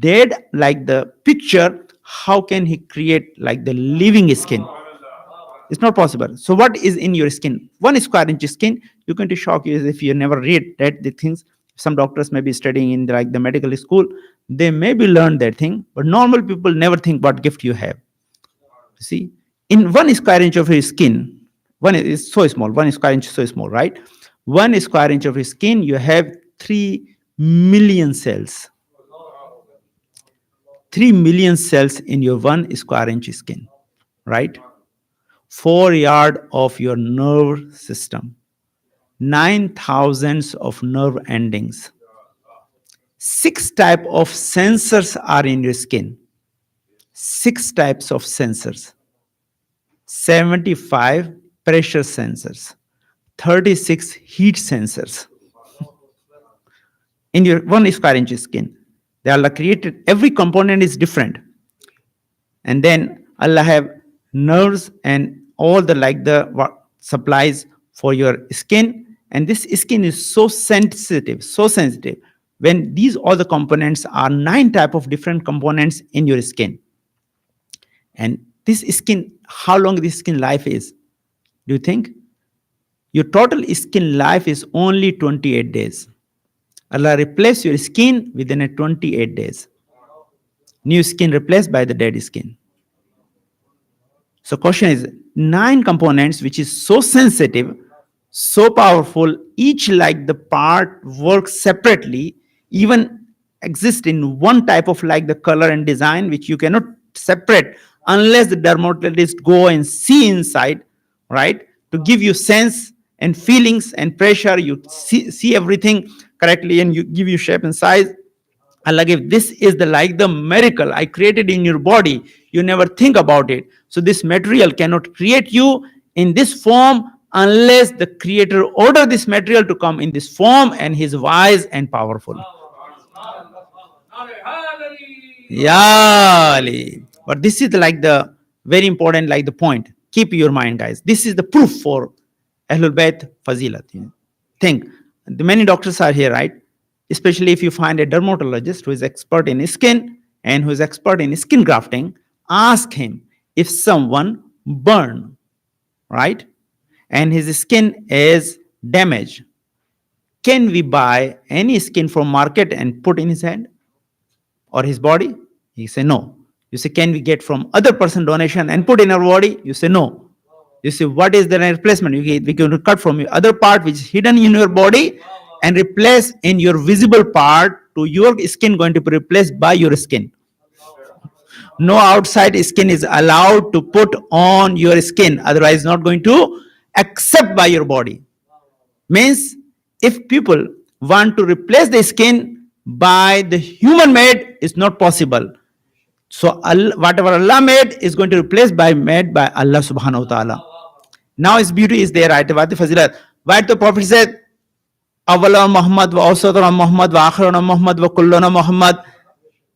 dead like the picture, how can he create like the living skin? It's not possible. So what is in your skin? 1 square inch skin, you're going to shock you if you never read the things. Some doctors may be studying in like the medical school, they maybe learn that thing, but normal people never think what gift you have. You see, in 1 square inch of your skin, one is so small, 1 square inch is so small, right? 1 square inch of your skin, you have 3 million cells. 3 million cells in your 1 square inch skin, right? 4 yards of your nerve system, 9,000 of nerve endings, 6 types of sensors are in your skin, 6 types of sensors, 75 pressure sensors, 36 heat sensors in your 1 square inch skin. They Allah created, every component is different. And then Allah have nerves and all the like the supplies for your skin. And this skin is so sensitive, so sensitive. When these all the components are 9 type of different components in your skin. And this skin, how long this skin life is? Do you think? Your total skin life is only 28 days. Allah replace your skin within a 28 days. New skin replaced by the dead skin. So question is, 9 components which is so sensitive, so powerful, each like the part works separately, even exist in one type of like the color and design which you cannot separate unless the dermatologist go and see inside, right? To give you sense and feelings and pressure, you see everything correctly and you give you shape and size. Allah gave, this is the like the miracle I created in your body. You never think about it. So this material cannot create you in this form unless the creator order this material to come in this form, and he is wise and powerful. Ya Ali. But this is like the very important like the point. Keep your mind, guys. This is the proof for Ahlul Bayt Fazilat. Think, the many doctors are here, right? Especially if you find a dermatologist who is expert in skin and who is expert in skin grafting, ask him, if someone burn, right, and his skin is damaged, can we buy any skin from market and put in his hand or his body? He say no. You say, can we get from other person donation and put in our body? You say no. You say, what is the replacement? We can cut from your other part which is hidden in your body and replace in your visible part to your skin going to be replaced by your skin. No outside skin is allowed to put on your skin, otherwise not going to accept by your body. Means if people want to replace the skin by the human made, it's not possible. So whatever Allah made is going to replace by made by Allah subhanahu wa ta'ala. Now his beauty is there, right? What the Prophet said, Awwaluna Muhammad wa awsatuna Muhammad wa akhiruna Muhammad wa kulluna Muhammad,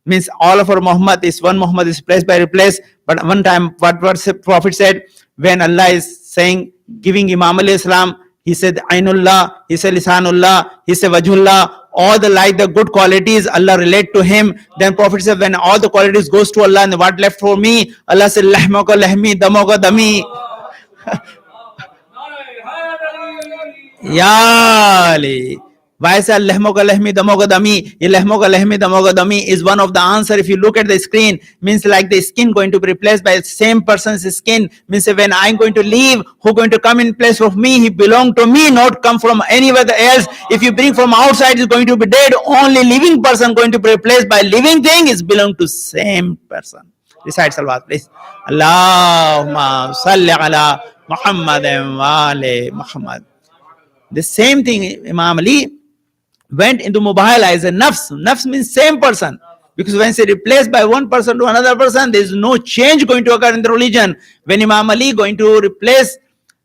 means all of our Muhammad is one Muhammad is replaced. But one time what the Prophet said, when Allah is saying, giving Imam alayhi salam, he said Ainullah, he said Lisanullah, he said Wajhullah, all the like the good qualities Allah relate to him. Then Prophet said, when all the qualities goes to Allah, and what left for me? Allah said, Lahmaka lahmi, damaka dami. Ya Ali. Why is lehmoga lehmi damoga dami? Lehmoga lehmi damoga dami is one of the answer. If you look at the screen, means like the skin going to be replaced by the same person's skin. Means when I'm going to leave, who going to come in place of me? He belong to me, not come from anywhere else. If you bring from outside, it's going to be dead. Only living person going to be replaced by living thing is belong to same person. Recite salawat, please. Allahumma salli ala Muhammad wa ali Muhammad. The same thing Imam Ali went into mobilize a nafs. Nafs means same person. Because when it's replaced by one person to another person, there is no change going to occur in the religion. When Imam Ali going to replace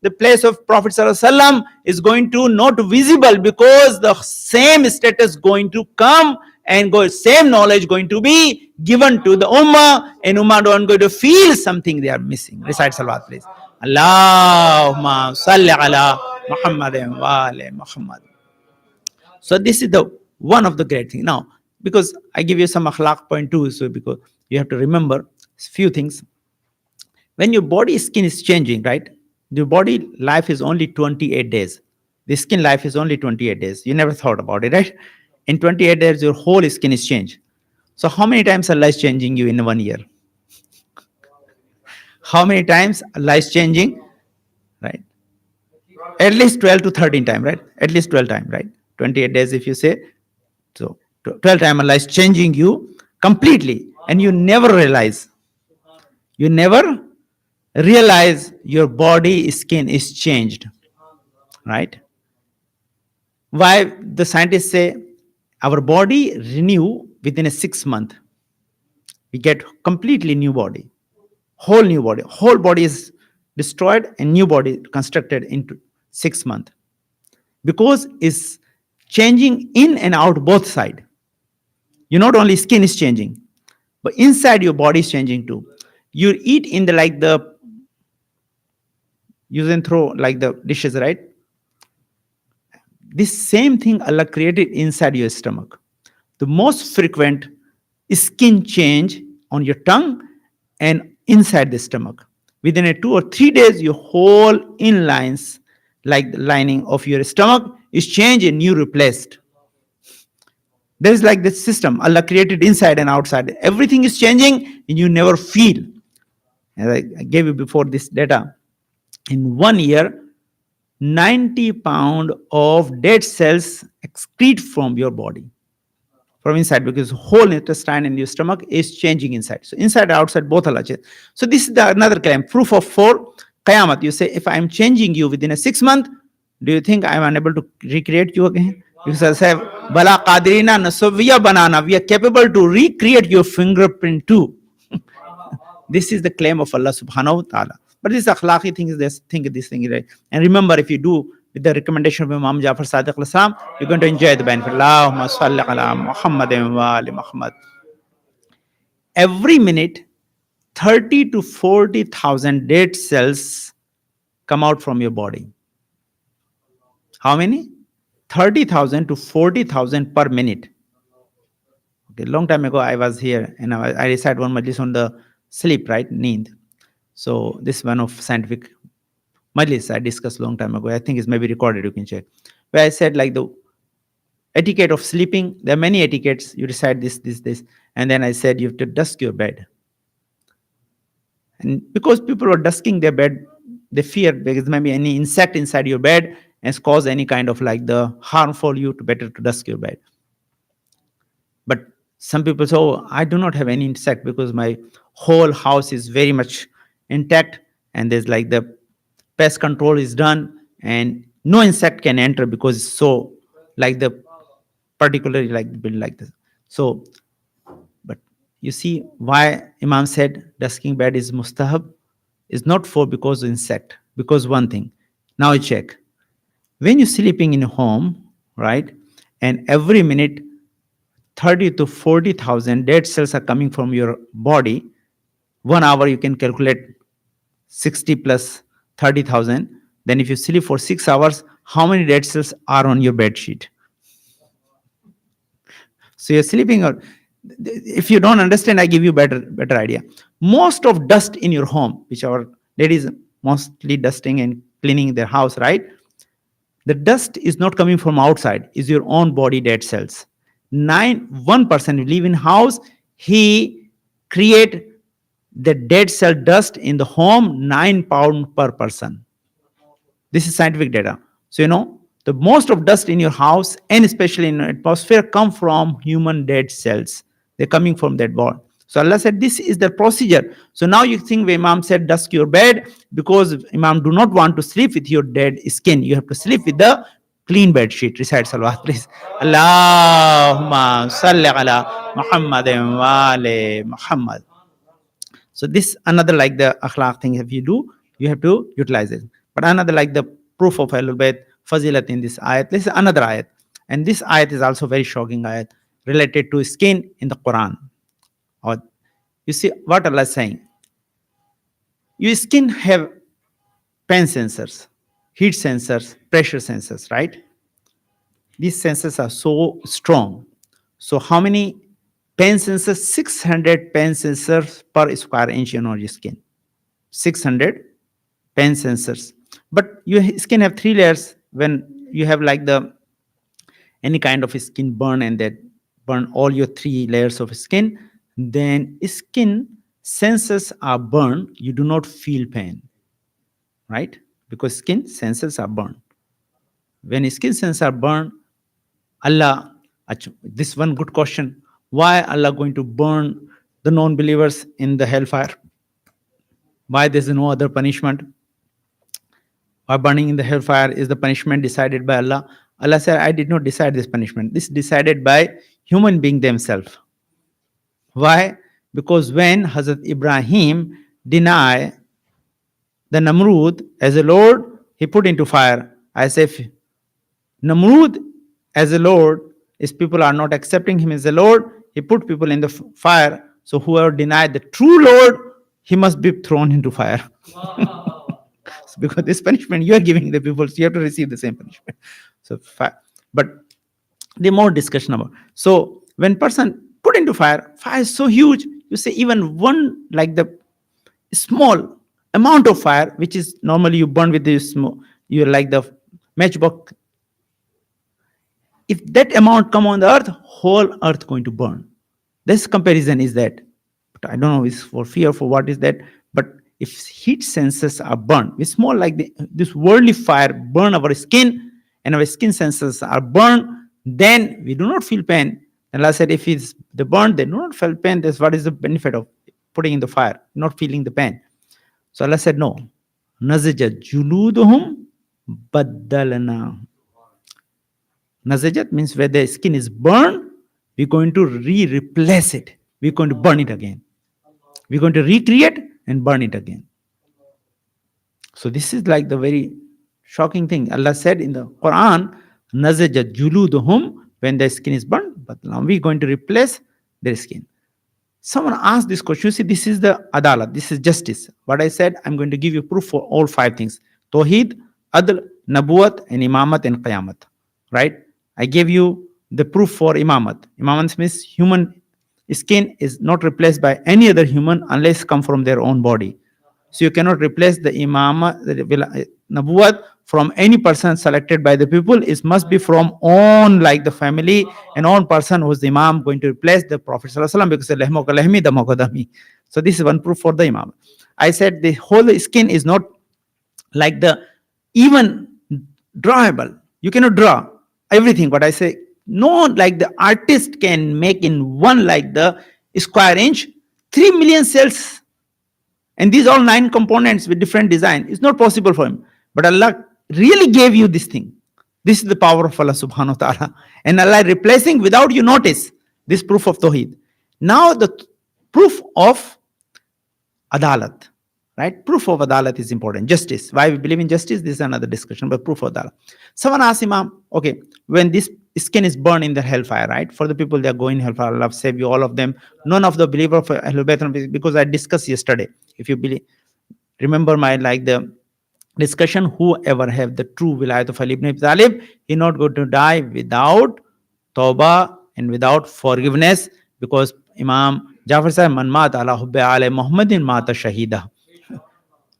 the place of Prophet ﷺ is going to not visible, because the same status going to come and go, same knowledge going to be given to the ummah, and ummah don't going to feel something they are missing. Recite salawat, please. Allahumma salli ala Muhammadin wa ali Muhammad. So this is the one of the great things. Now, because I give you some akhlaq point too, so because you have to remember few things. When your body skin is changing, right? Your body life is only 28 days. The skin life is only 28 days. You never thought about it, right? In 28 days, your whole skin is changed. So how many times Allah is changing you in 1 year? How many times Allah is changing, right? At least 12 to 13 times, right? At least 12 times, right? 28 days if you say. So 12 times Allah is changing you completely, and you never realize. You never realize your body skin is changed, right? Why the scientists say our body renew within a 6 month. We get completely new body, whole body is destroyed and new body constructed into 6 months, because it's changing in and out both side. You not only skin is changing, but inside your body is changing too. You eat in the like the use and throw like the dishes, right? This same thing Allah created inside your stomach. The most frequent skin change on your tongue and inside the stomach. Within a 2 or 3 days, your whole inlines, like the lining of your stomach, is changed and new replaced. There is like this system Allah created inside and outside. Everything is changing and you never feel. As I gave you before this data, in 1 year, 90 pounds of dead cells excrete from your body, from inside, because whole intestine in your stomach is changing inside. So inside and outside both Allah change. So this is another claim, proof of 4 Qiyamah. You say, if I am changing you within a 6 month, do you think I am unable to recreate you again? Because I say, Bala Qadirina Nasaviya Banana, we are capable to recreate your fingerprint too. This is the claim of Allah subhanahu wa ta'ala. But this akhlaqi thing is this thing, right? And remember, if you do with the recommendation of Imam Jafar Sadiq al-Islam, you're going to enjoy the benefit. Allahumma salli ala Muhammadin wa ali Muhammad. Every minute, 30 to 40,000 dead cells come out from your body. How many? 30,000 to 40,000 per minute. Okay, long time ago I was here and I recited one majlis on the sleep, right? Neend. So this one of scientific majlis I discussed long time ago. I think it's maybe recorded, you can check. Where I said like the etiquette of sleeping, there are many etiquettes. You recite this. And then I said you have to dust your bed. And because people are dusting their bed, they fear because maybe any insect inside your bed and cause any kind of like the harm for you, to better to dust your bed. But some people say, oh, I do not have any insect because my whole house is very much intact and there's like the pest control is done and no insect can enter because it's so like the particularly like built like this. So, but you see why Imam said dusting bed is mustahab is not for because of insect, because one thing. Now I check. When you're sleeping in a home, right, and every minute 30 to 40,000 dead cells are coming from your body, 1 hour you can calculate 60 plus 30,000. Then if you sleep for 6 hours, how many dead cells are on your bed sheet? So you're sleeping, or if you don't understand, I give you better idea. Most of dust in your home, which our ladies mostly dusting and cleaning their house, right? The dust is not coming from outside, is your own body dead cells. 1% who live in house, he create the dead cell dust in the home, 9 pound per person. This is scientific data. So the most of dust in your house and especially in the atmosphere come from human dead cells. They're coming from that body. So Allah said this is the procedure. So now you think the Imam said dust your bed because Imam do not want to sleep with your dead skin. You have to sleep with the clean bed sheet. Recite salawat, please. Allahumma salli ala Muhammadin wa ali Muhammad. So this another like the akhlaq thing. If you do, you have to utilize it. But another like the proof of Ahlul Bayt fazilat in this ayat. This is another ayat, and this ayat is also very shocking ayat related to skin in the Quran. Or you see what Allah is saying. Your skin have pain sensors, heat sensors, pressure sensors, right? These sensors are so strong. So how many pain sensors? 600 pain sensors per square inch on your skin. 600 pain sensors. But your skin have 3 layers. When you have like the any kind of skin burn and that burn all your 3 layers of skin, then skin sensors are burned. You do not feel pain, right? Because skin sensors are burned. When skin sensors are burned, Allah, this one good question. Why Allah going to burn the non-believers in the hellfire? Why there's no other punishment? Why burning in the hellfire is the punishment decided by Allah? Allah said, I did not decide this punishment. This is decided by human being themselves. Why? Because when Hazrat Ibrahim denied the Namrud as a Lord, he put into fire. I say, if Namrud as a Lord, if people are not accepting him as a Lord, he put people in the fire. So whoever denied the true Lord, he must be thrown into fire. Because this punishment you are giving the people, so you have to receive the same punishment. So, but the more discussion about. So when person put into fire is so huge. You say even one like the small amount of fire, which is normally you burn with this, you like the matchbox. If that amount come on the earth, whole earth going to burn. This comparison is that. But I don't know, it's for fear, for what is that. But if heat sensors are burned, it's more like this worldly fire burn our skin, and our skin sensors are burned, then we do not feel pain. And Allah said, if it's the burn, they do not feel pain. That's what is the benefit of putting in the fire, not feeling the pain. So Allah said, no. Nazajat juluduhum baddalana. Nazajat means where the skin is burned, we're going to replace it. We're going to burn it again. We're going to recreate and burn it again. So this is like the very shocking thing. Allah said in the Quran, Nazajat juluduhum, when the skin is burned, but now we're going to replace their skin. Someone asked this question. You see, this is the adalat, this is justice. What I said, I'm going to give you proof for all 5 things. Tawheed, Adl, Nabuwat, and Imamat and Qayamat. Right? I gave you the proof for Imamat. Imamat means human skin is not replaced by any other human unless come from their own body. So you cannot replace the Imamah, the Nabuwat from any person selected by the people. It must be from own, like the family, and own person who's the Imam going to replace the Prophet ﷺ, because so this is one proof for the Imam. I said the whole skin is not like the even drawable. You cannot draw everything. But I say no, like the artist can make in one like the square inch 3 million cells, and these all 9 components with different design. It's not possible for him. But Allah really gave you this thing. This is the power of Allah subhanahu wa ta'ala. And Allah replacing without you notice this proof of Tawheed. Now the proof of Adalat. Right? Proof of Adalat is important. Justice. Why we believe in justice, this is another discussion, but proof of Adalat. Someone asked Imam, okay, when this skin is burned in the hellfire, right? For the people that are going hellfire, Allah save you, all of them. None of the believer of Ahlul Bayt, because I discussed yesterday. If you believe, remember my like the discussion, whoever have the true wilayat of Ali ibn Abi Talib, he not going to die without tawbah and without forgiveness, because Imam Jafar said, Man mata ala hubbi ala Muhammadin mata shahida.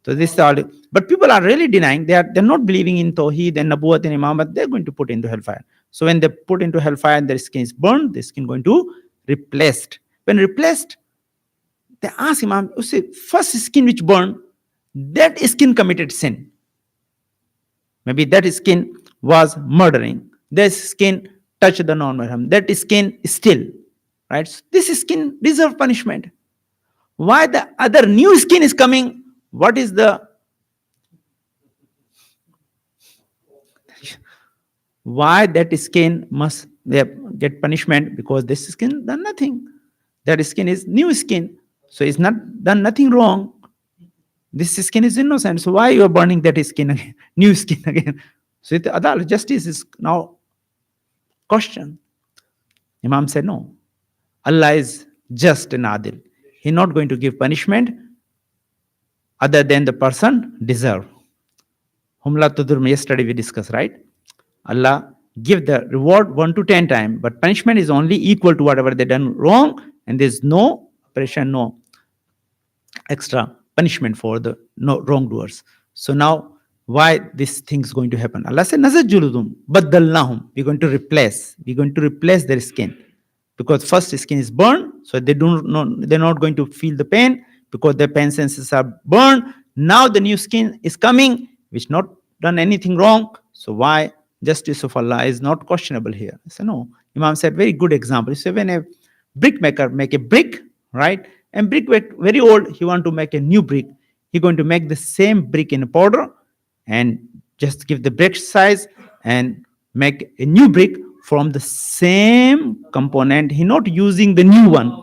So this is all. But people are really denying. They're not believing in Tawheed and Nabuwat and Imam, but they're going to put into hellfire. So when they put into hellfire, their skin is burned. The skin going to replaced. When replaced, they ask Imam, you see, first skin which burned, that skin committed sin. Maybe that skin was murdering. That skin touched the non-Muslim. That skin is still, right? So this skin deserves punishment. Why the other new skin is coming? What is the why that skin must get punishment? Because this skin done nothing. That skin is new skin, so it's not done nothing wrong. This skin is innocent. So why you are burning that skin again, new skin again? So the Adal justice is now questioned. Imam said no. Allah is just and adil. He's not going to give punishment other than the person deserve. Humla Tudur, yesterday we discussed, right? Allah give the reward 1 to 10 times, but punishment is only equal to whatever they done wrong, and there's no operation, no extra punishment for the no wrongdoers. So now why this thing's going to happen? Allah said, Nazajuludum, Baddalnahum. We're going to replace their skin. Because first skin is burned, so they're not going to feel the pain because their pain senses are burned. Now the new skin is coming, which not done anything wrong. So why justice of Allah is not questionable here? I said no. Imam said very good example. He said when a brick maker make a brick, right? And brick very old, he want to make a new brick. He going to make the same brick in a powder and just give the brick size and make a new brick from the same component. He not using the new one.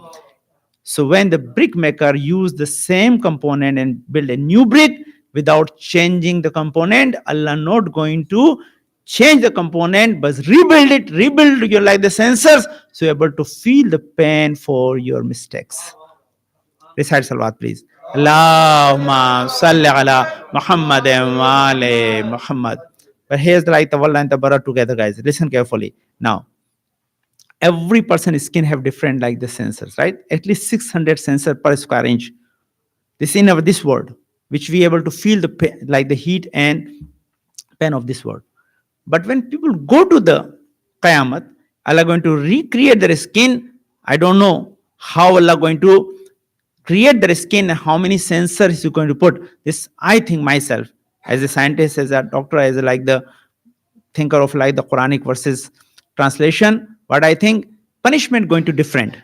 So when the brick maker use the same component and build a new brick without changing the component, Allah not going to change the component but rebuild you like the sensors, so you're able to feel the pain for your mistakes. Recite salawat, please. Allahumma salli ala Muhammad wa ali Muhammad. But here's the like tawalla and tabara together, guys. Listen carefully. Now, every person's skin have different like the sensors, right? At least 600 sensors per square inch. This in this world, which we able to feel the pain, like the heat and pain of this world. But when people go to the Qiyamah, Allah going to recreate their skin. I don't know how Allah going to create their skin and how many sensors you're going to put. This I think myself as a scientist, as a doctor, as a, like the thinker of like the Quranic verses translation, but I think punishment going to different.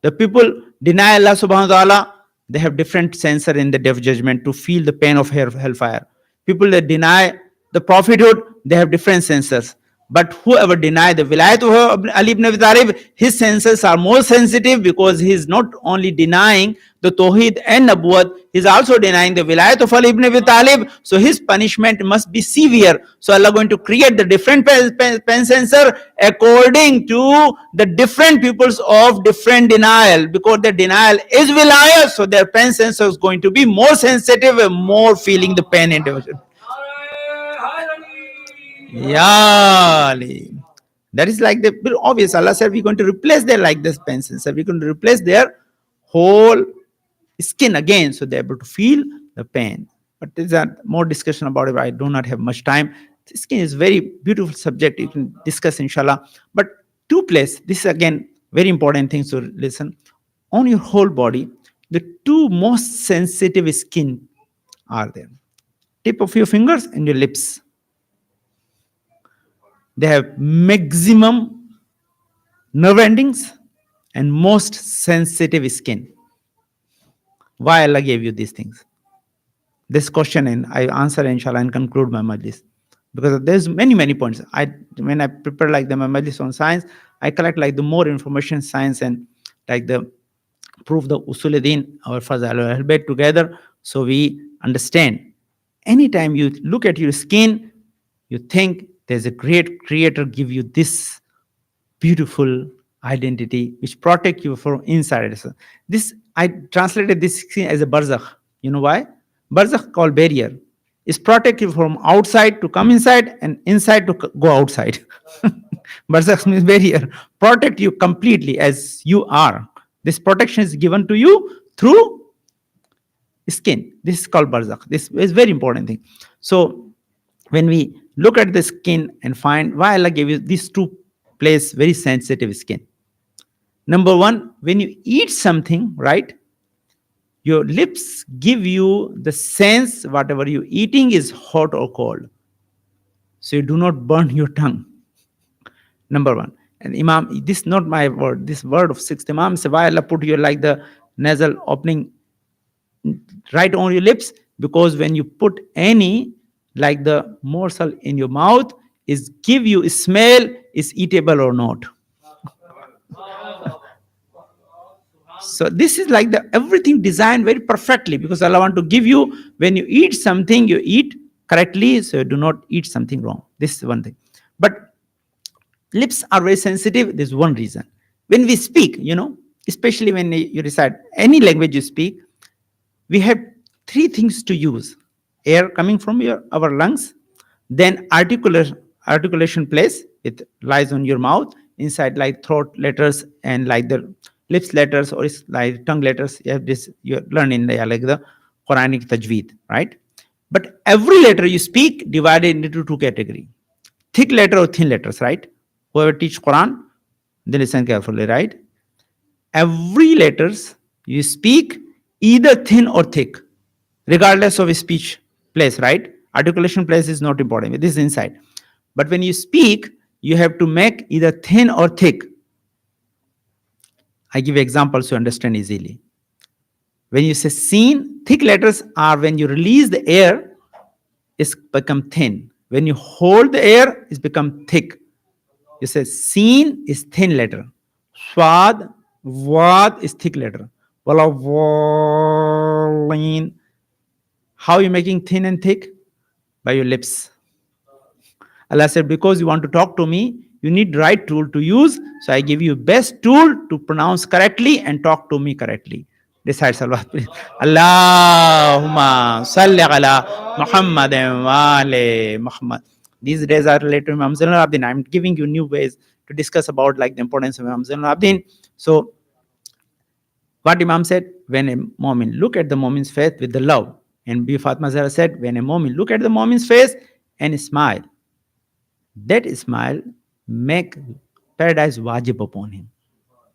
The people deny Allah subhanahu wa ta'ala, they have different sensor in the day of judgment to feel the pain of hellfire. People that deny the prophethood, they have different sensors. But whoever deny the wilayat of Ali ibn Abi Talib, his senses are more sensitive because he is not only denying the Tawheed and Nabuwat, he is also denying the wilayat of Ali ibn Abi Talib. So his punishment must be severe. So Allah going to create the different pen sensor according to the different peoples of different denial. Because their denial is wilayat, so their pen sensor is going to be more sensitive and more feeling the pain and devotion. Ya Ali. That is like the obvious. Allah said we're going to replace their like this pen sensor. We're going to replace their whole skin again, so they're able to feel the pain. But there's more discussion about it. I do not have much time. The skin is very beautiful subject. You can discuss inshallah. But two places. This is again very important things to listen. On your whole body, the two most sensitive skin are there: tip of your fingers and your lips. They have maximum nerve endings and most sensitive skin. Why Allah gave you these things? This question, and I answer inshallah and conclude my majlis. Because there's many points. When I prepare like the majlis on science, I collect like the more information science and like the prove the usuluddin or fazal al-bayt together, so we understand. Anytime you look at your skin, you think there's a great creator give you this beautiful identity which protect you from inside. This I translated this skin as a barzakh. You know why? Barzakh called barrier is protect you from outside to come inside and inside to go outside. Barzakh means barrier, protect you completely as you are. This protection is given to you through skin. This is called barzakh. This is very important thing. So when we look at the skin and find why Allah gave you these two place very sensitive skin. Number one, when you eat something, right, your lips give you the sense whatever you're eating is hot or cold. So you do not burn your tongue. Number one. And Imam, this is not my word, this word of sixth Imam say why Allah put you like the nasal opening right on your lips, because when you put any like the morsel in your mouth is give you a smell is eatable or not. So this is like the everything designed very perfectly, because Allah want to give you when you eat something you eat correctly, so you do not eat something wrong. This is one thing. But lips are very sensitive. There's one reason. When we speak, especially when you recite any language you speak, we have three things to use: air coming from our lungs, then articulation place, it lies on your mouth, inside like throat letters and like the lips letters or it's like tongue letters. You have this, you learn in the Quranic tajweed, right? But every letter you speak divided into two categories: thick letter or thin letters, right? Whoever teach Quran, they listen carefully, right? Every letters you speak either thin or thick, regardless of speech place, right? Articulation place is not important. This is inside. But when you speak, you have to make either thin or thick. I give examples to understand easily. When you say seen, thick letters are when you release the air, it's become thin. When you hold the air, it's become thick. You say seen is thin letter. Swad, wad is thick letter. Wala, walin. How are you making thin and thick? By your lips. Allah said, because you want to talk to me, you need right tool to use. So I give you best tool to pronounce correctly and talk to me correctly. Recite salawat, please. Allahumma salli ala Muhammadin wa ali Muhammad. These days are related to Imam Zainul Abidin. I'm giving you new ways to discuss about like the importance of Imam Zainul Abidin. So what Imam said, when a Mu'min look at the Mu'min's face with the love, and B. Fatma Zahra said, when a Mu'min look at the Mu'min's face and smile, that smile make paradise wajib upon him.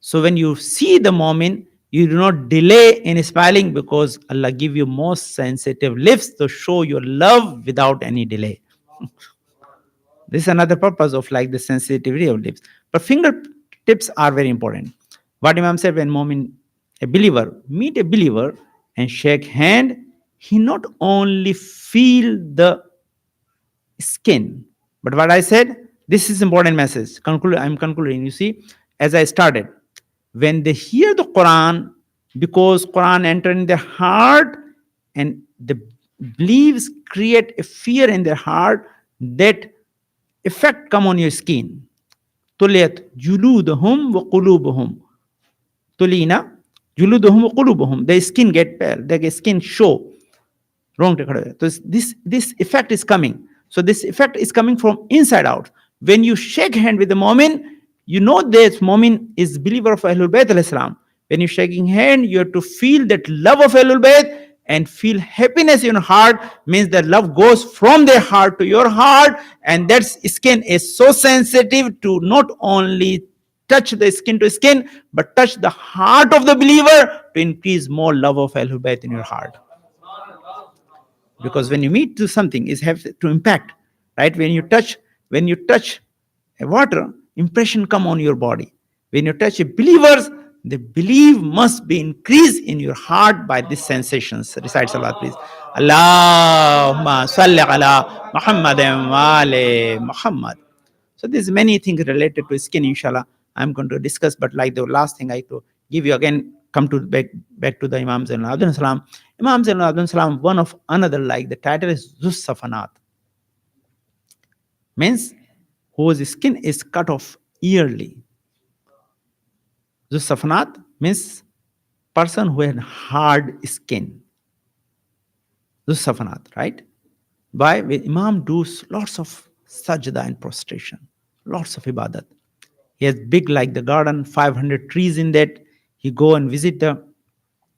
So when you see the Mu'min, you do not delay in smiling, because Allah give you most sensitive lips to show your love without any delay. This is another purpose of like the sensitivity of lips. But fingertips are very important. What Imam said, when Mu'min, a believer, meet a believer and shake hand, he not only feel the skin, but what I said, this is important message. I'm concluding. You see, as I started, when they hear the Quran, because Quran enter in their heart and the beliefs create a fear in their heart, that effect come on your skin. Tuliyat juluduhum wa qulubuhum. Tulina juluduhum wa qulubuhum. The skin get pale, the skin show. Wrong. So this effect is coming. So this effect is coming from inside out. When you shake hand with the Mu'min, you know that Mu'min is believer of Ahlul Bayt al-Islam. When you're shaking hand, you have to feel that love of Ahlul Bayt and feel happiness in your heart, means that love goes from their heart to your heart, and that skin is so sensitive to not only touch the skin to skin, but touch the heart of the believer to increase more love of Ahlul Bayt in your heart. Because when you meet to something, it has to impact, right? When you touch a water, impression come on your body. When you touch a believers, the belief must be increased in your heart by these sensations. Recite salat, please. Allahumma salli ala Muhammadin wa ali Muhammad. So there's many things related to skin, inshallah, I'm going to discuss. But like the last thing I to give you again, come to back to the Imam Zainul Abidin Salam. Imam Zainul Abidin Salam, one of another, like the title is Zus Safanat. Means whose skin is cut off yearly. Zus Safanat means person who had hard skin. Zus Safanat, right? By when Imam does lots of sajda and prostration, lots of ibadat. He has big like the garden, 500 trees in that. He go and visit the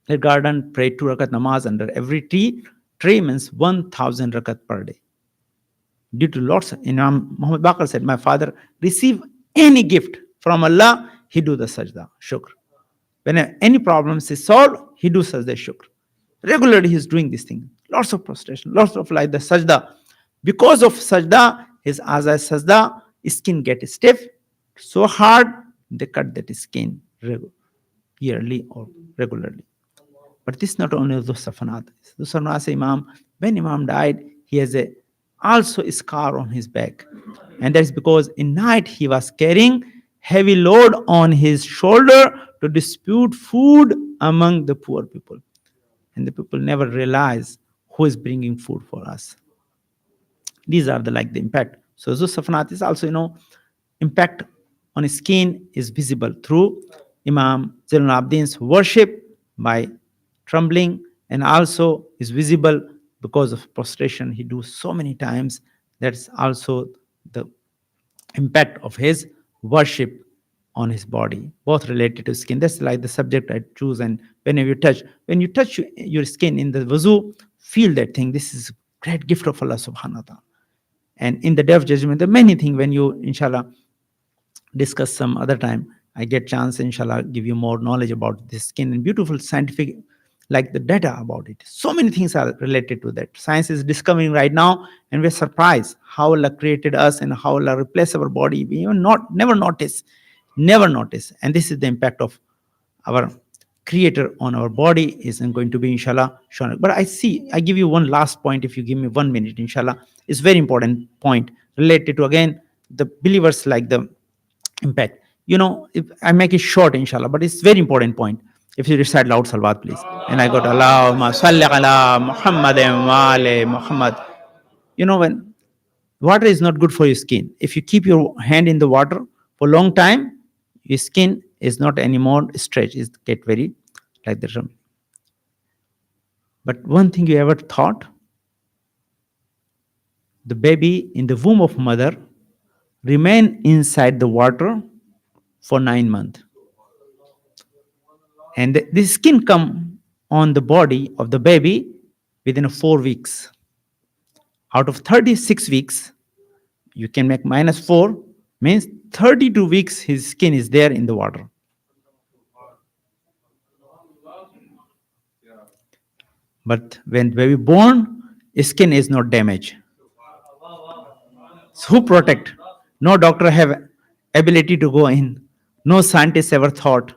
The garden, pray 2 rakat namaz under every tree means 1,000 rakat per day. Due to lots, Imam Muhammad Baqir said, my father receive any gift from Allah, he do the sajda, shukr. When any problems is solved, he do sajda, shukr. Regularly he is doing this thing. Lots of prostration, lots of like the sajda. Because of sajda, his azai sajda, skin get stiff, so hard, they cut that skin yearly or regularly. But this not only those safanat. The safanat Imam, when Imam died, he has also a scar on his back. And that's because in night he was carrying heavy load on his shoulder to distribute food among the poor people. And the people never realize who is bringing food for us. These are the like the impact. So Safanat is also, impact on skin is visible through Imam Zainul Abidin's worship by trembling, and also is visible because of prostration he do so many times. That's also the impact of his worship on his body, both related to skin. That's like the subject I choose. And whenever when you touch your skin in the wuzu, feel that thing. This is a great gift of Allah subhanahu wa ta'ala. And in the day of judgment, there are many things. When you, inshallah, discuss some other time, I get chance, inshallah, give you more knowledge about this skin and beautiful scientific, like the data about it. So many things are related to that. Science is discovering right now, and we're surprised how Allah created us and how Allah replaced our body. We even never notice. And this is the impact of our creator on our body isn't going to be, inshallah, shown. But I give you one last point. If you give me 1 minute, inshallah, it's very important point related to, again, the believers, like the impact. If I make it short, inshallah, but it's very important point. If you recite loud salawat, please. And I got Allahumma salli ala Muhammadin wa ali Muhammad. When water is not good for your skin, if you keep your hand in the water for a long time, your skin is not anymore stretched. It get very like the. But one thing you ever thought, the baby in the womb of mother remain inside the water for 9 months. And the skin come on the body of the baby within 4 weeks. Out of 36 weeks, you can make -4, means 32 weeks his skin is there in the water. But when baby born, his skin is not damaged. So who protect? No doctor have ability to go in. No scientist ever thought.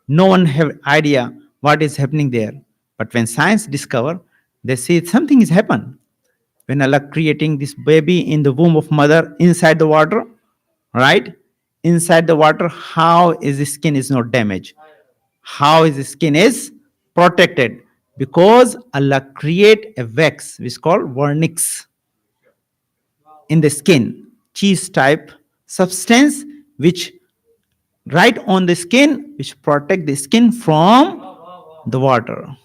No one have idea what is happening there. But when science discover, they see something is happened. When Allah creating this baby in the womb of mother inside the water, right? Inside the water, how his skin is not damaged? How his skin is protected? Because Allah create a wax which is called vernix in the skin, cheese type substance which right on the skin, which protect the skin from the water.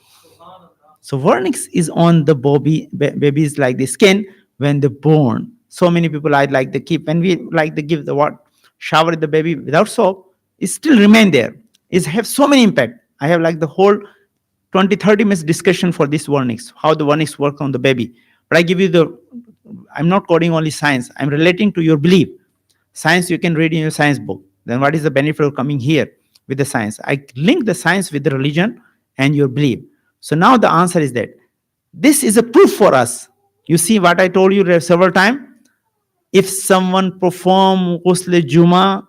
So vernix is on the babies like the skin when they're born. So many people I like to keep, when we like to give the shower the baby without soap, it still remain there. It have so many impact. I have like the whole 20-30 minutes discussion for this vernix, how the vernix work on the baby. But I give you I'm not quoting only science, I'm relating to your belief. Science you can read in your science book. Then what is the benefit of coming here with the science? I link the science with the religion and your belief. So now the answer is that this is a proof for us. You see what I told you several times? If someone perform Ghusl Juma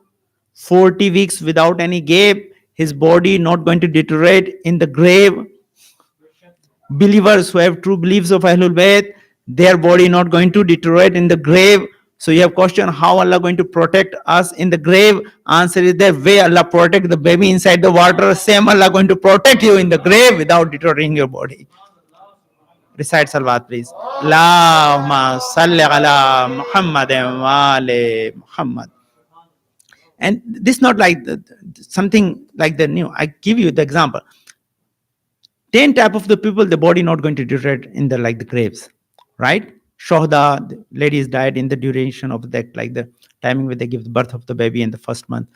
40 weeks without any gap, his body not going to deteriorate in the grave. Believers who have true beliefs of Ahlul Bayt, their body not going to deteriorate in the grave. So you have question, how Allah going to protect us in the grave? Answer is the way Allah protect the baby inside the water, same Allah going to protect you in the grave without deteriorating your body. Recite salawat, please. Allahumma salli ala Muhammadin wa ali Muhammad. And this not like something like the new. I give you the example. 10 type of the people, the body not going to deteriorate in the like the graves, right? Shohda, the ladies died in the duration of that, like the timing where they give the birth of the baby in the first month.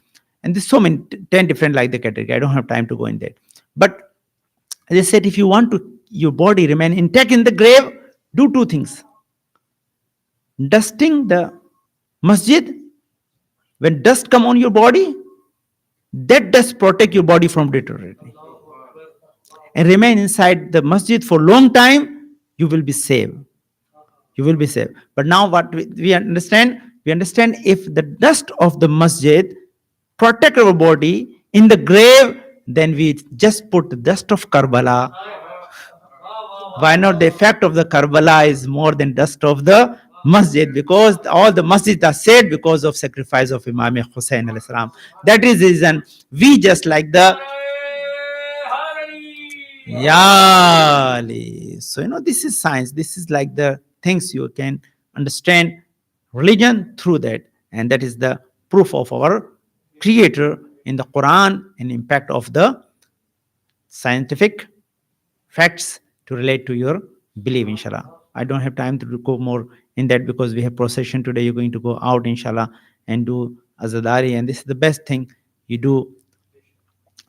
And there's so many, 10 different like the category. I don't have time to go in there. But They said, if you want to your body remain intact in the grave, do two things. Dusting the masjid, when dust come on your body, that dust protect your body from deteriorating. And remain inside the masjid for long time, you will be safe. You will be safe. But now what we understand, if the dust of the masjid protect our body in the grave, then we just put the dust of Karbala. Why not? The effect of the Karbala is more than dust of the masjid, because all the masjids are saved because of sacrifice of Imam Hussain alayhi salam. That is the reason we just like the Yali. So this is science. This is like the things you can understand religion through that, and that is the proof of our Creator in the Quran and impact of the scientific facts to relate to your belief, inshallah. I don't have time to go more in that because we have procession today. You're going to go out, inshallah, and do azadari, and this is the best thing you do,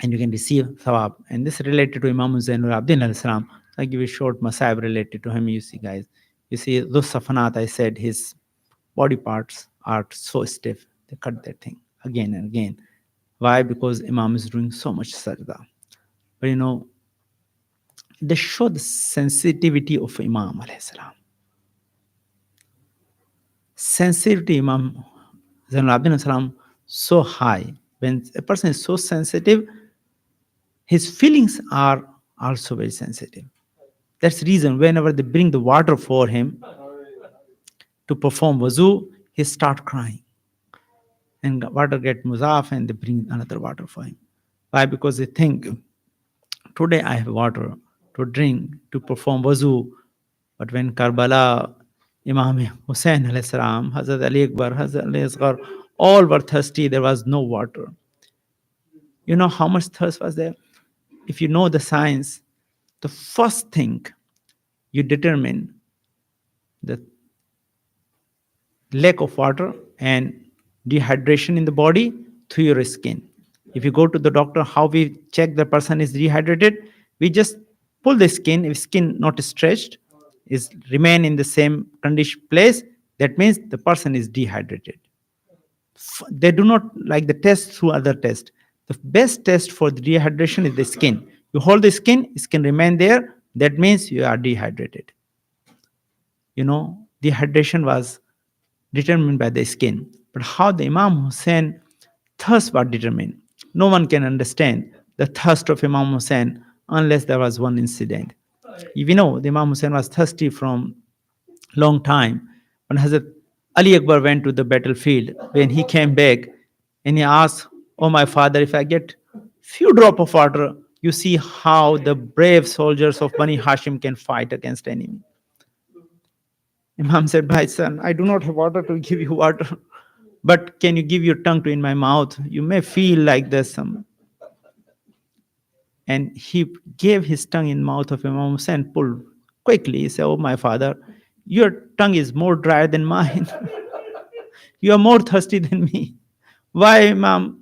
and you can receive thawab. And this is related to Imam Hussain Abdin al-Salam. I give you a short masab related to him. You see, guys, you see those safanat, I said his body parts are so stiff. They cut that thing again and again. Why? Because Imam is doing so much sajda. But they show the sensitivity of Imam alayhi salam. Sensitivity Imam Zainul Abidin alayhi salam so high. When a person is so sensitive, his feelings are also very sensitive. That's the reason whenever they bring the water for him to perform wuzu, he start crying. And water get muzaf and they bring another water for him. Why? Because they think, today I have water to drink, to perform wuzu. But when Karbala, Imam Hussain alayhi salam, Hazrat Ali Akbar, Hazrat Ali Asghar, all were thirsty, there was no water. You know how much thirst was there? If you know the science, the first thing you determine the lack of water and dehydration in the body through your skin. If you go to the doctor, how we check the person is dehydrated? We just pull the skin. If skin not stretched, is remain in the same condition place, that means the person is dehydrated. They do not like the test through other test. The best test for the dehydration is the skin. You hold the skin remain there, that means you are dehydrated. Dehydration was determined by the skin. But how the Imam Hussain thirst was determined? No one can understand the thirst of Imam Hussain unless there was one incident. We know the Imam Hussain was thirsty from long time. When Hazrat Ali Akbar went to the battlefield, when he came back and he asked, "Oh my father, if I get few drop of water, you see how the brave soldiers of Bani Hashim can fight against enemy." Imam said, "My son, I do not have water to give you water, but can you give your tongue to in my mouth? You may feel like there's some." And he gave his tongue in mouth of Imam Hussain, pulled quickly. He said, "Oh my father, your tongue is more dry than mine. You are more thirsty than me." Why, Imam?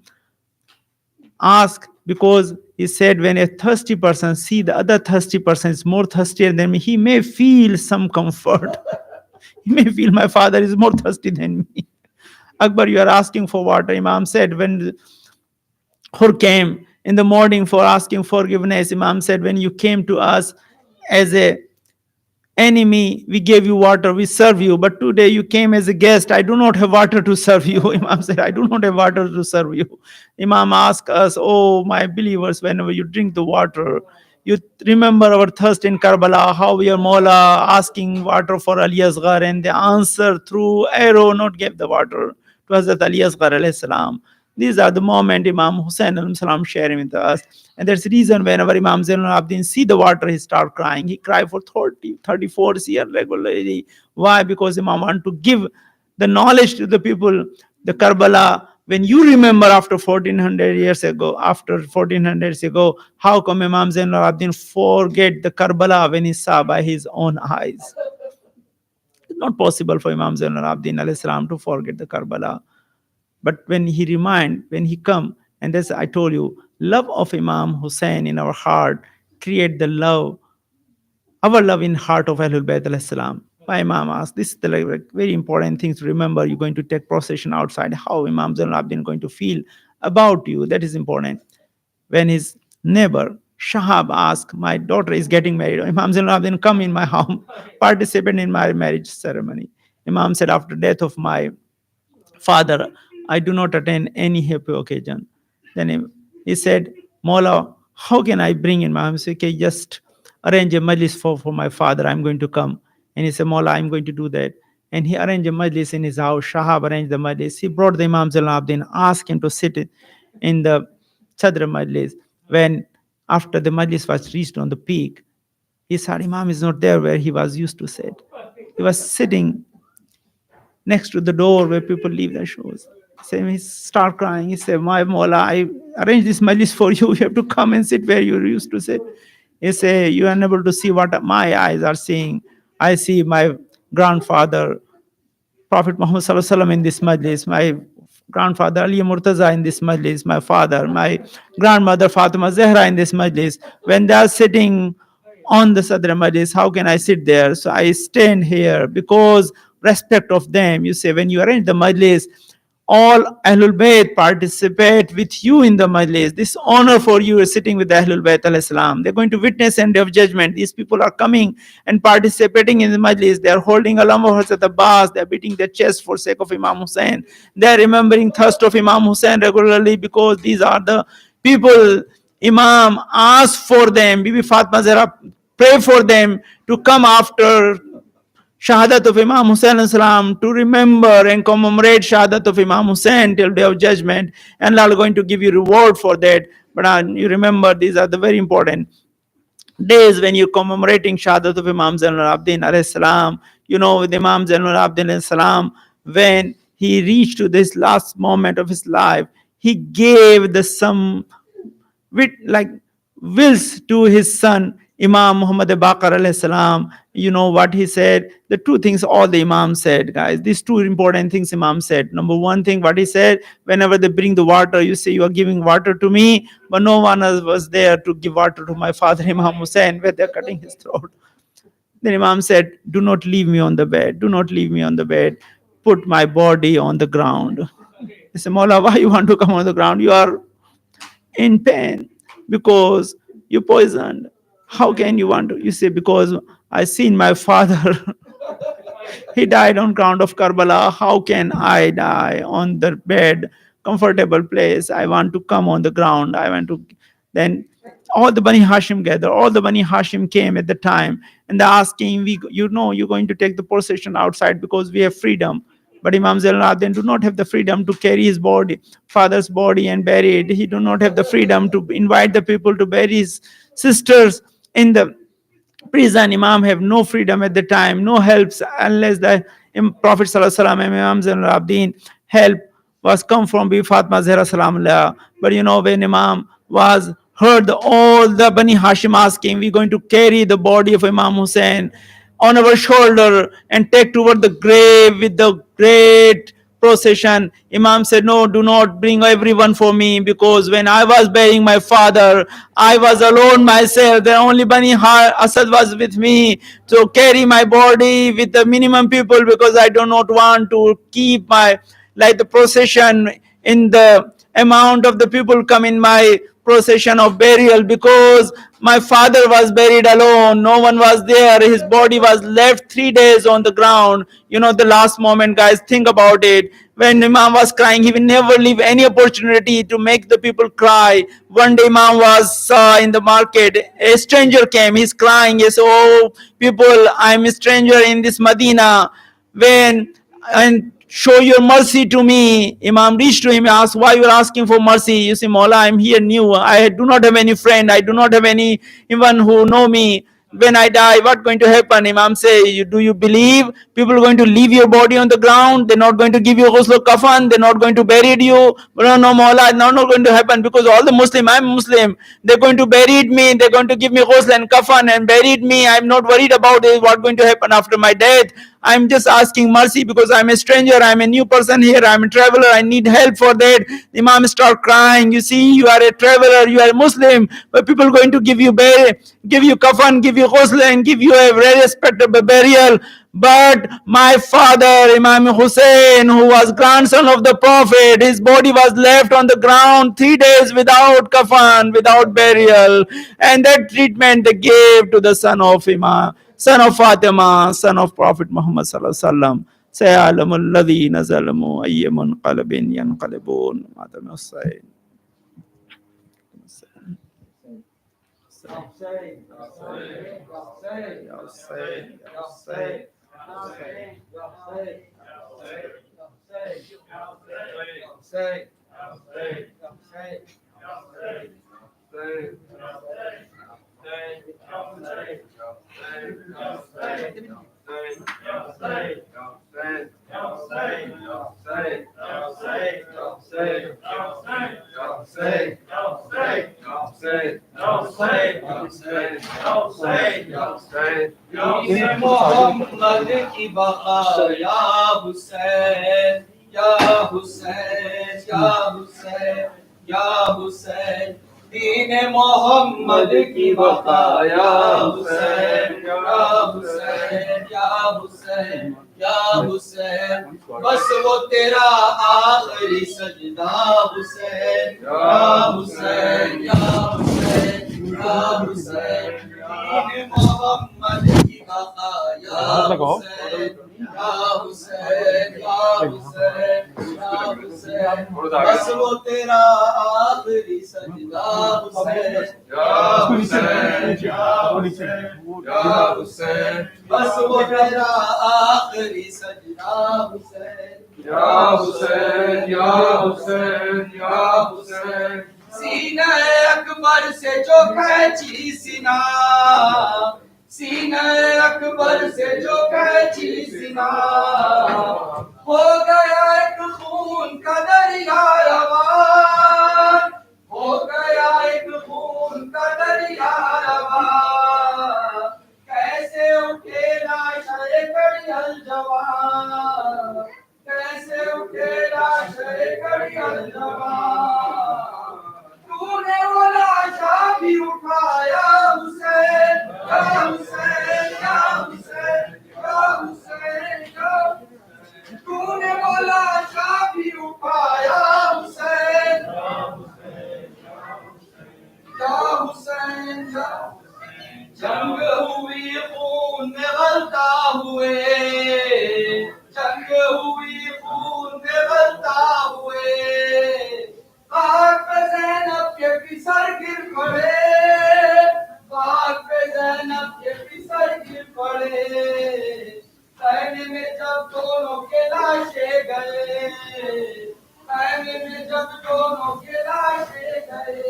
Ask, because he said when a thirsty person see the other thirsty person is more thirstier than me, he may feel some comfort. He may feel my father is more thirsty than me. Akbar, you are asking for water. Imam said when Hur came in the morning for asking forgiveness, Imam said, when you came to us as a enemy, we gave you water, we serve you, but today you came as a guest, I do not have water to serve you. Imam said, I do not have water to serve you. Imam asked us, oh my believers, whenever you drink the water, you remember our thirst in Karbala, how your Maula asking water for Ali Asghar, and the answer through arrow not gave the water to Hazrat Ali Asghar alayhi salam. These are the moment Imam Hussain alayhi salam sharing with us. And that's the reason whenever Imam Zainul Abidin see the water, he start crying. He cried for 34 years regularly. Why? Because Imam want to give the knowledge to the people, the Karbala. When you remember after 1400 years ago, how come Imam Zainul Abidin forget the Karbala when he saw by his own eyes? It's not possible for Imam Zainul Abidin alayhi salam to forget the Karbala. But when he come, and as I told you, love of Imam Hussain in our heart create the love, our love in heart of Ahlul Bayt alayhi salam. My Imam asked, this is the like very important thing to remember. You're going to take procession outside. How Imam Zainul Abidin going to feel about you? That is important. When his neighbor Shahab asked, my daughter is getting married, Imam Zainul Abidin come in my home, participate in my marriage ceremony. Imam said, after death of my father, I do not attend any happy occasion. Then he said, Maula, how can I bring in my home? He said, okay, just arrange a majlis for my father. I'm going to come. And he said, Maula, I'm going to do that. And he arranged a majlis in his house. Shahab arranged the majlis. He brought the Imam Zainul Abidin, asked him to sit in the Chadra majlis. When after the majlis was reached on the peak, he said, Imam is not there where he was used to sit. He was sitting next to the door where people leave their shows. So he start crying. He said, my Maula, I arranged this majlis for you. You have to come and sit where you used to sit. He said, you are unable to see what my eyes are seeing. I see my grandfather, Prophet Muhammad Sallallahu Alaihi Wasallam in this majlis, my grandfather Ali Murtaza in this majlis, my father, my grandmother Fatima Zahra in this majlis. When they are sitting on the Sadr Majlis, how can I sit there? So I stand here because respect of them. You say when you arrange the Majlis, all Ahlul Bayt participate with you in the Majlis. This honor for you is sitting with the Ahlul Bayt alayhi salam. They're going to witness end of judgment. These people are coming and participating in the Majlis. They are holding Alam of Hazrat Abbas. They are beating their chest for sake of Imam Hussain. They are remembering thirst of Imam Hussain regularly because these are the people Imam asked for them. Bibi Fatma Zahra pray for them to come after Shahadat of Imam Hussain salam, to remember and commemorate Shahadat of Imam Hussain till day of judgment, and Allah is going to give you reward for that. But you remember, these are the very important days when you're commemorating Shahadat of Imam Zainul Abidin alayhi salam. You know, with Imam Zainul Abidin alayhi salam, when he reached to this last moment of his life, he gave the some with like wills to his son Imam Muhammad Baqir alayhi salam. You know what he said? The two things all the Imam said, guys. These two important things Imam said. Number one thing, what he said, whenever they bring the water, you say you are giving water to me, but no one else was there to give water to my father Imam Hussain, where they're cutting his throat. Then Imam said, do not leave me on the bed. Do not leave me on the bed. Put my body on the ground. He said, Maula, why you want to come on the ground? You are in pain because you poisoned. How can you want to? You say, because I seen my father. He died on ground of Karbala. How can I die on the bed, comfortable place? I want to come on the ground. I want to. Then all the Bani Hashim gathered. All the Bani Hashim came at the time, and they're asking, you're going to take the procession outside because we have freedom. But Imam Zainul Abidin do not have the freedom to carry his body, father's body, and bury it. He do not have the freedom to invite the people to bury his sisters in the prison. Imam have no freedom at the time, no helps unless the Prophet Sallallahu Alaihi Wasallam and Imam Zainul Abidin help was come from Bi Fatma Zahra Salamullah. But you know, when Imam was heard all the Bani Hashim asking, we're going to carry the body of Imam Hussain on our shoulder and take toward the grave with the great procession. Imam said, no, do not bring everyone for me, because when I was burying my father, I was alone myself. The only Bani Asad was with me. So carry my body with the minimum people, because I do not want to keep my, like the procession in the amount of the people come in my procession of burial, because my father was buried alone. No one was there. His body was left 3 days on the ground. You know, the last moment, guys, think about it. When Imam was crying, he will never leave any opportunity to make the people cry. One day Imam was in the market. A stranger came. He's crying. He said, oh, people, I'm a stranger in this Medina. And show your mercy to me. Imam reached to him and asked, why you are asking for mercy? You say, Maula, I'm here new. I do not have any friend. I do not have anyone who know me. When I die, what's going to happen? Imam say, do you believe people are going to leave your body on the ground? They're not going to give you ghusl kafan. They're not going to bury you. But no, Maula, it's not going to happen, because all the Muslim, I'm Muslim. They're going to bury me. They're going to give me ghusl and kafan and buried me. I'm not worried about it. What's going to happen after my death? I'm just asking mercy because I'm a stranger, I'm a new person here, I'm a traveler, I need help for that. Imam start crying. You see, you are a traveler, you are a Muslim, but people are going to give you kafan, give you ghusl, and give you a very respectable burial. But my father, Imam Hussain, who was grandson of the Prophet, his body was left on the ground 3 days without kafan, without burial. And that treatment they gave to the son of Fatima, son of Prophet Muhammad sallallahu alaihi wasallam. سيعلم الذين ظلموا أي منقلب ينقلبون. Madam Hussain. दीन मोहम्मद की बका या हुसैन या हुसैन या हुसैन या हुसैन दीन मोहम्मद की बका या हुसैन या हुसैन या हुसैन या हुसैन बस वो तेरा आखिरी सजदा हुसैन या हुसैन या हुसैन या हुसैन दीन मोहम्मद की बका या हुसैन या हुसैन या हुसैन या हुसैन बस वो तेरा आखिरी सजदा हुसैन या हुसैन या हुसैन या हुसैन बस वो तेरा आखिरी सजदा हुसैन या हुसैन या हुसैन या हुसैन सीना अकबर से जो खींची सीना सीना अकबर से जो खींची सीना हो गया एक खून का दरिया रवान हो गया एक खून का दरिया रवान कैसे उठे लाशे कड़ियल जवान कैसे उठे लाशे कड़ियल जवान तूने वो लाशा भी उठाया हुसैन या हुसैन या हुसैन या हुसैन या तूने वो लाशा भी उठाया हुसैन या हुसैन या जंग हुई खून में गलता हुए जंग हुई खून में गलता हुए आग पे ज़ैनब के पिसर गिर पड़े आग पे ज़ैनब के पिसर गिर पड़े कहने में जब दोनों के लाशे गए कहने में जब दोनों के लाशे गए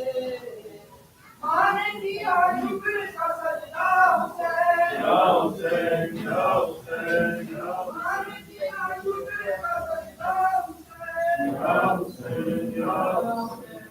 माने दिया शुक्र का सजदा हुसैन या हुसैन या हुसैन माने दिया शुक्र का सजदा हुसैन या हुसैन या हुसैन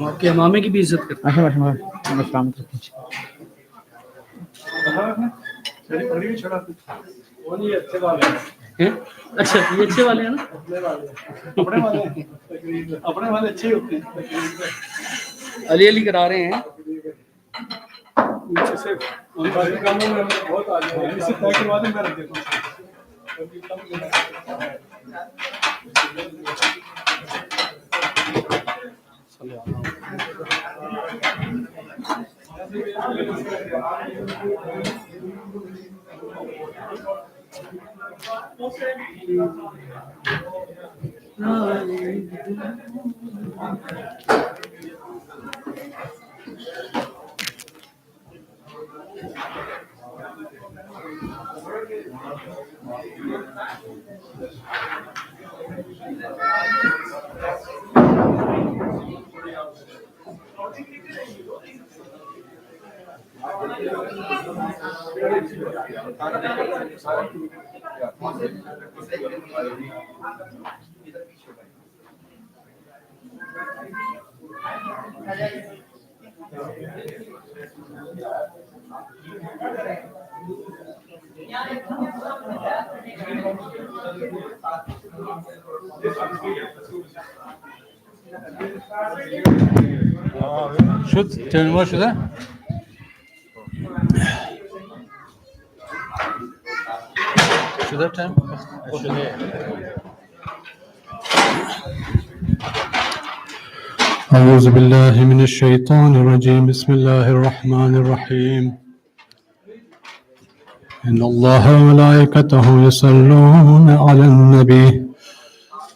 आपके मामे की भी इज्जत करते हैं। अच्छा, ये अच्छे वाले हैं ना, अपने वाले अच्छे होते हैं। अली अली करा रहे हैं। Should tell me what should I? Should I tell أعوذ بالله من الشيطان الرجيم بسم الله الرحمن الرحيم إن الله وملائكته يصلون على النبي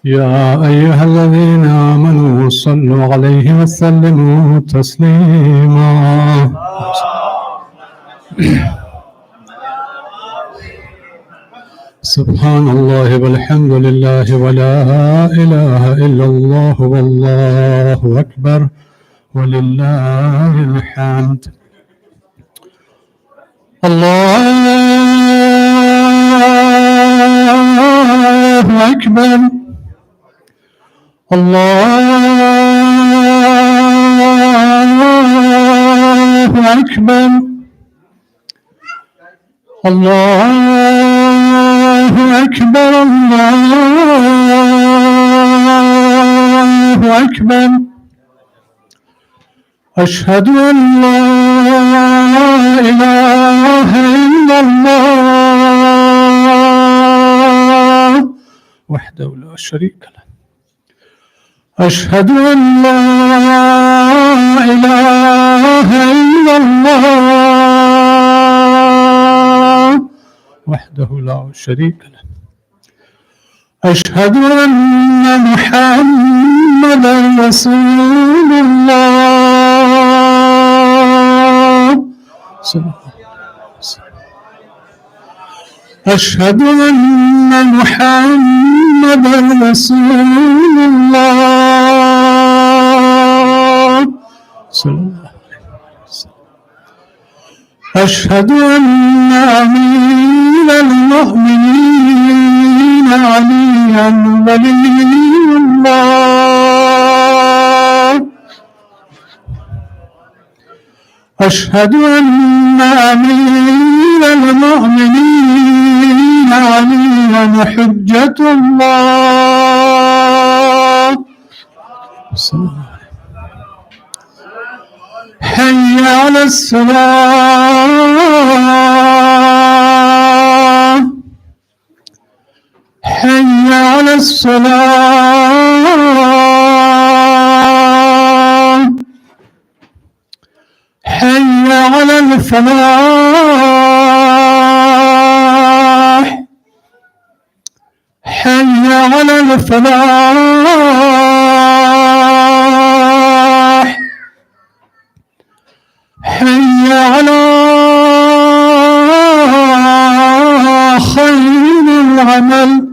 يا أيها الذين آمنوا صلوا عليه وسلموا تسليما سبحان الله والحمد لله ولا إله إلا الله والله أكبر ولله الحمد الله أكبر الله أكبر الله أكبر الله أكبر أشهد أن لا إله إلا الله وحده لا شريك له أشهد أن لا إله إلا الله وحده لا شريك له أشهد أن محمدا رسول الله صلى الله عليه وسلم أشهد أن محمدا رسول الله صلى الله عليه وسلم أشهد أن أمير المؤمنين عليا ولي الله أشهد أن أمير المؤمنين عليا حجة الله صلى الله عليه وسلم حي على الصلاة حي على الصلاة حي على الفلاح حي على الفلاح حي على خير العمل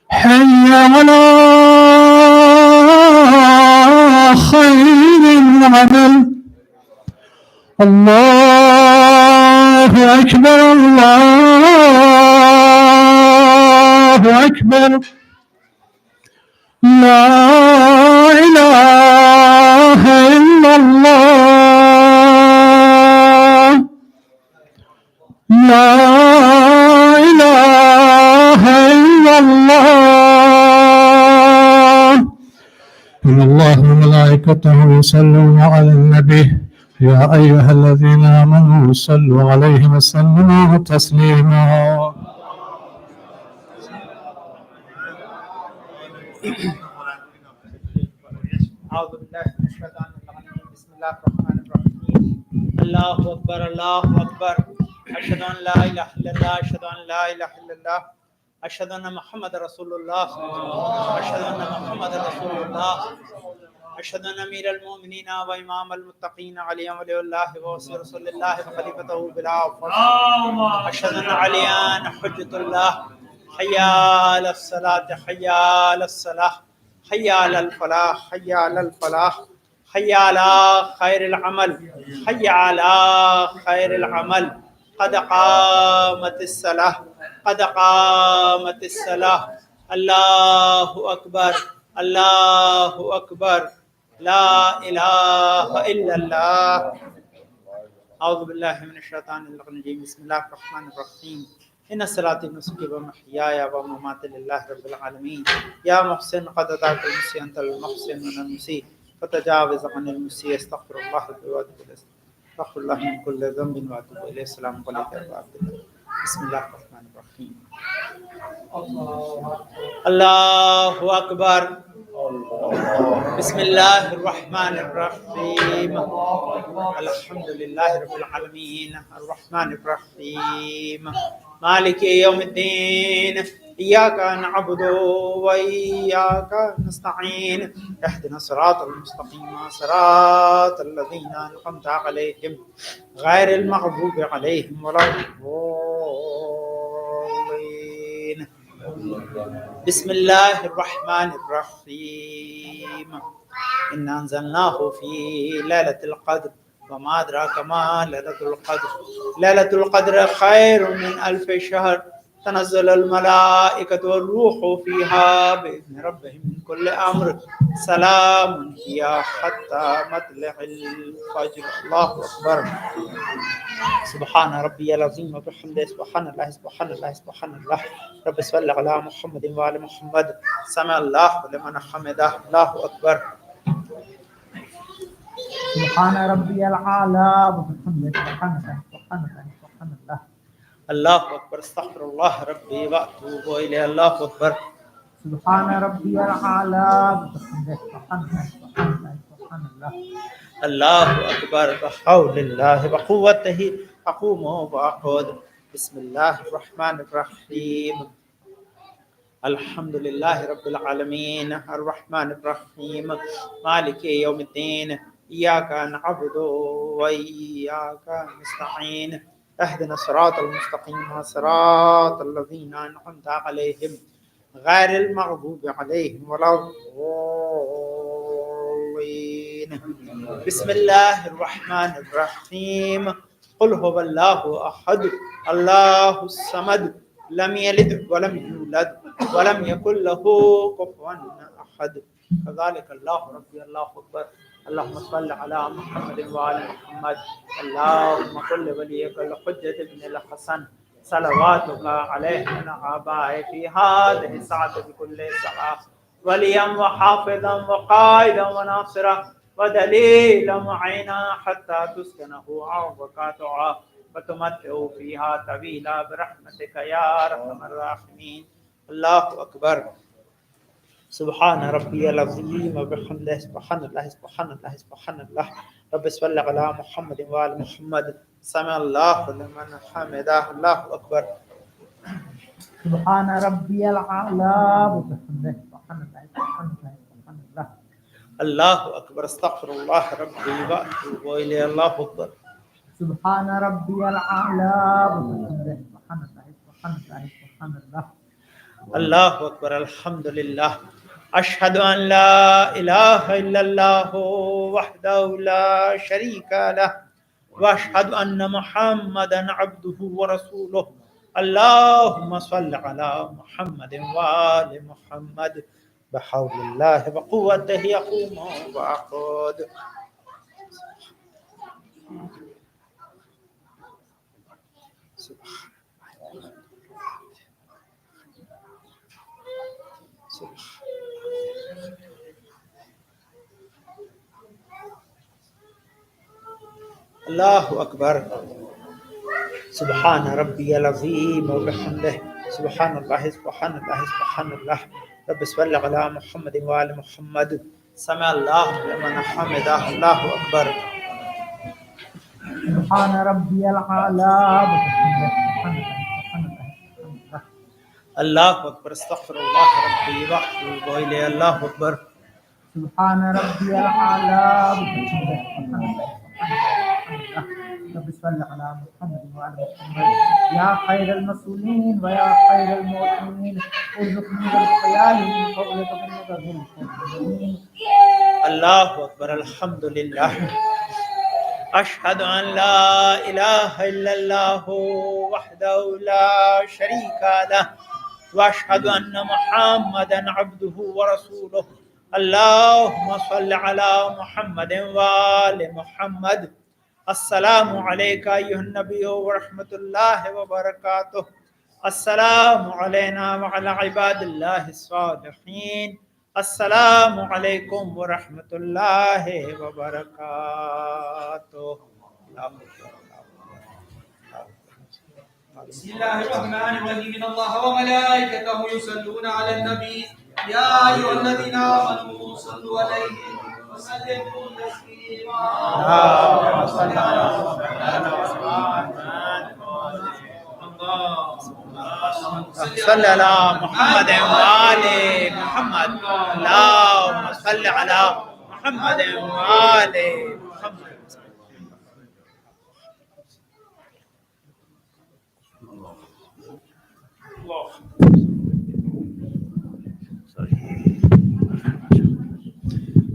حي على خير العمل الله أكبر الله أكبر لا إله إلا الله لا إله إلا الله إن الله وملائكته يصلون على النبي يا أيها الذين آمنوا صلوا عليه وسلموا تسليما أعوذ بالله من الشيطان الرجيم بسم الله الرحمن الرحيم الله أكبر الله أكبر أشهد أن لا إله إلا الله أشهد أن لا إله إلا الله أشهد أن محمد رسول الله أشهد أن محمد رسول الله أشهد أن أمير المؤمنين وإمام المتقين علي ولي الله ووصي رسول الله وخليفته بلا فخر أشهد أن عليا حجة الله حي على الصلاة حي على الصلاة حي على الفلاح حي على الفلاح حي على خير العمل حي على خير العمل قد قامت الصلاة قد قامت الصلاة الله أكبر الله أكبر لا إله إلا الله. أعوذ بالله من الشيطان الرجيم بسم الله الرحمن الرحيم إن الصلاة ونسكي ومحياي ومماتي لله رب العالمين. يا محسن قد أتاك المسيء أنت المحسن من المسيء فتجاوز عن المسيء. استغفر الله ربي وأتوب إليه. استغفر الله من كل ذنب وأتوب إليه. السلام عليكم ورحمة الله. بسم الله الرحمن الرحيم. الله أكبر. بسم الله الرحمن الرحيم. الحمد لله رب العالمين الرحمن الرحيم مالك يوم الدين إياك نعبد وإياك نستعين اهدنا الصراط المستقيم صراط الذين أنعمت عليهم غير المغضوب عليهم ولا الضالين. بسم الله الرحمن الرحيم إنا أنزلناه في ليلة القدر وما أدراك ما ليلة القدر. ليلة القدر خير من 1000 شهر. تنزل الملائكة والروح فيها بإذن ربهم من كل أمر. سلام هي حتى مطلع الفجر. الله أكبر. سبحان ربي العظيم وبحمده سبحان الله سبحان الله سبحان الله. رب صل على محمد وآل محمد. سمع الله لمن حمده. الله أكبر. سبحان ربي الأعلى وبحمده سبحان الله سبحان الله سبحان الله. الله أكبر. استغفر الله ربي وأتوب إليه. الله أكبر. سبحان ربي الأعلى وبحمده سبحان الله سبحان الله سبحان الله. الله أكبر. بحول الله وقوته أقوم وأقعد. بسم الله الرحمن الرحيم الحمد لله رب العالمين الرحمن الرحيم مالك يوم الدين إياك نعبد وإياك نستعين اهدنا الصراط المستقيم صراط الذين أنعمت عليهم غير المغضوب عليهم ولا الضالين. بسم الله الرحمن الرحيم قل هو الله أحد الله الصمد لم يلد ولم يولد ولم يكن له كفوا أحد. كذلك الله ربي. الله أكبر. اللهم صل على محمد وآل محمد. اللهم صل وليك الحجة بن الحسن صلواتك عليه من آبائه في هذه الساعة بكل ساعة وليا وحافظا وقائدا وناصرا ودليلا معينا حتى تسكنه أرضك طوعا وتمتعوا فيها طويلا برحمتك يا أرحم الراحمين. الله أكبر. سبحان ربي العظيم وبحمده سبحان الله سبحان الله سبحان الله. رب صل على محمد وآل محمد. سمع الله لمن حمده. الله أكبر. سبحان ربي الأعلى وبحمده سبحان الله سبحان الله سبحان الله. الله أكبر. استغفر الله ربي وأتوب إليه. الله أكبر. سبحان ربي الأعلى وبحمده سبحان الله سبحان الله سبحان الله. الله أكبر. الحمد لله. أشهد أن لا إله إلا الله وحده لا شريك له وأشهد أن محمدا عبده ورسوله. اللهم صل على محمد وآل محمد. بحول الله وقوته يقوم وأقعد. الله أكبر. سبحان ربي العظيم وبحمده سبحان الله سبحان الله سبحان الله. رب صل على محمد وآل محمد. سمع الله لمن حمده. الله أكبر. سبحان ربي الأعلى وبحمده سبحان الله سبحان الله سبحان الله. الله أكبر. استغفر الله ربي وأتوب إليه. الله أكبر. سبحان ربي الأعلى وبحمده سبحان الله سبحان الله سبحان الله. رب صل على محمد وعلى محمد يا خير المسؤولين ويا خير المؤمنين ارزقني بالخيال من قولك انك ذو الفضل. الله أكبر الحمد لله أشهد أن لا إله إلا الله وحده لا شريك له وأشهد أن محمدا عبده ورسوله اللهم صل على محمد وآل محمد. السلام عليك أيها النبي ورحمة الله وبركاته. السلام علينا وعلى عباد الله الصالحين. السلام عليكم ورحمة الله وبركاته. بسم الله الرحمن الرحيم إن الله وملائكته يصلون على النبي يا أيها الذين آمنوا صلوا عليه وسلموا تسليما. اللهم صل على صل على محمد وآل محمد. اللهم صل على محمد وآل محمد.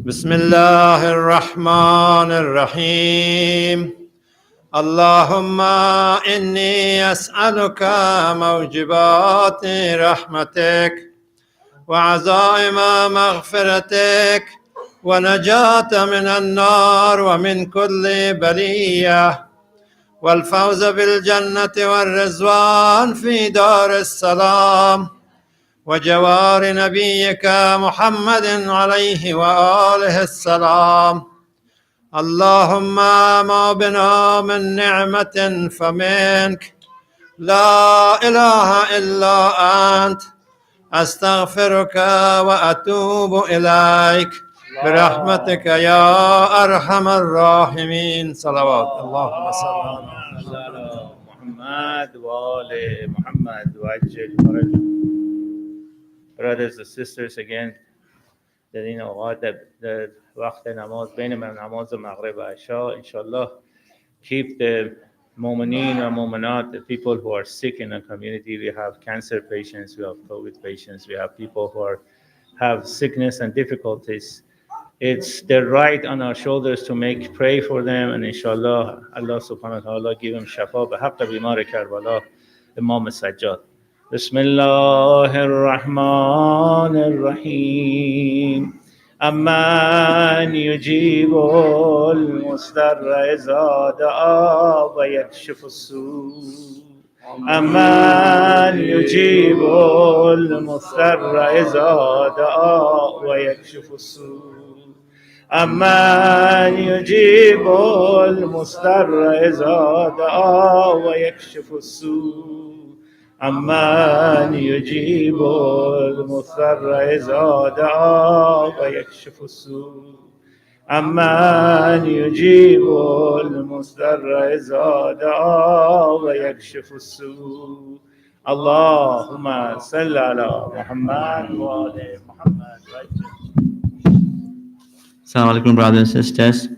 بسم الله الرحمن الرحيم اللهم إني أسألك موجبات رحمتك وعزائم مغفرتك ونجاة من النار ومن كل بلية والفوز بالجنة والرضوان في دار السلام وجوار نبيك محمد عليه وآله السلام. اللهم ما بنا من نعمة فمنك لا إله إلا أنت أستغفرك وأتوب إليك برحمتك يا أرحم الراحمين. صلوات اللهم صل على محمد وآل محمد وعجل فرجهم. Brothers and sisters, again, در این اوقات در وقت نماز بین نماز مغرب و عشا, inshallah, keep the mu'mineen and mu'minat, the people who are sick in the community. We have cancer patients, we have COVID patients, we have people who have sickness and difficulties. It's their right on our shoulders to pray for them, and inshallah, Allah subhanahu wa ta'ala give them shafa. بحق بیمار کربلا امام سجاد. بسم الله الرحمن الرحيم أمن يجيب المضطر إذا دعا ويكشف السوء أمن يجيب المضطر إذا دعا ويكشف السوء أمن يجيب المضطر إذا دعا ويكشف السوء أمن يجيب المضطر إذا دعا ويكشف السوء أمن يجيب المضطر إذا دعا ويكشف السوء. اللهم صل على محمد وآل محمد. Assalamu alaikum, brothers and sisters.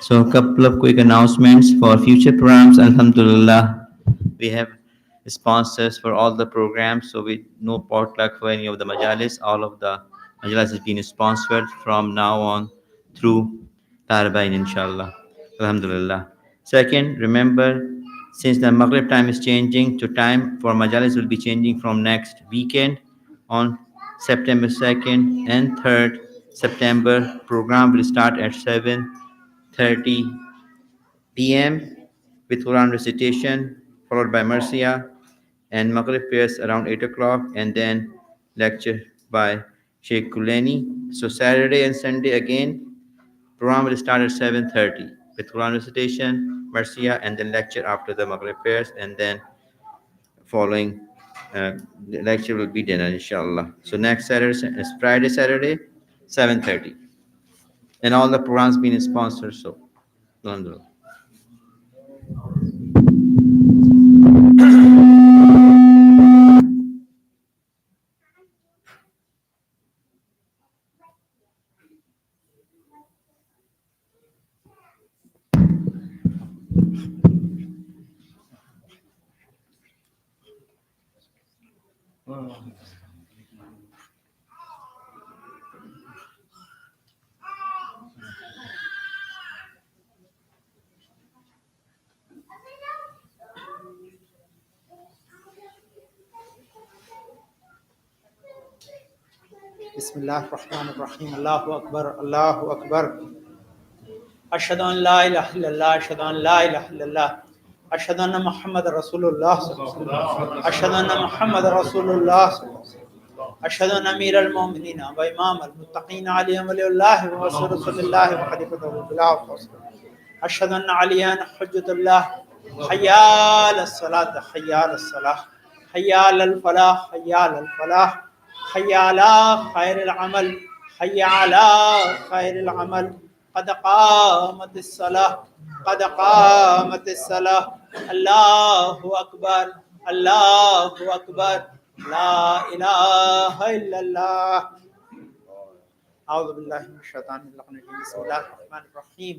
So a couple of quick announcements for future programs. Alhamdulillah, we have sponsors for all the programs, so we no potluck for any of the majalis. All of the majalis has been sponsored from now on through Karbala, inshallah. Alhamdulillah. Second, remember, since the Maghrib time is changing to time for majalis will be changing from next weekend on September 2nd and 3rd September. Program will start at 7:30 p.m. with Quran recitation followed by Marcia and Maghrib prayers around 8 o'clock, and then lecture by Sheikh Kuleni. So Saturday and Sunday again, program will start at 7:30 with Quran recitation, Marcia, and then lecture after the Maghrib prayers, and then following the lecture will be dinner, inshallah. So next Saturday is Friday, Saturday, 7:30. And all the programs being sponsored, so alhamdulillah. बिस्मिल्लाहिर्रहमानिर्रहीम अल्लाहु अकबर अल्लाहु अकबर अशहदु अन ला इलाहा इल्लल्लाह अशहदु अन ला इलाहा इल्लल्लाह अशहदु अन्न मुहम्मद रसूलुल्लाह अशहदु अन्न मुहम्मद रसूलुल्लाह अशहदु अन्न अमीरुल मोमिनीन व इमामुल मुत्तकीन अली वलियुल्लाह व रसूलुल्लाह व खलीफतुहु बिला फौसल अशहदु अन्न अलियन हुज्जतुल्लाह हय्या अलस सलात हय्या अलस सलाह हय्या अलल फलाह हय्या अलल फलाह हय्या अला खैरिल अमल हय्या अला खैरिल अमल قد قامت الصلاة قد قامت الصلاة الله أكبر الله أكبر لا إله إلا الله أعوذ بالله من الشيطان الرجيم بسم الله الرحمن الرحيم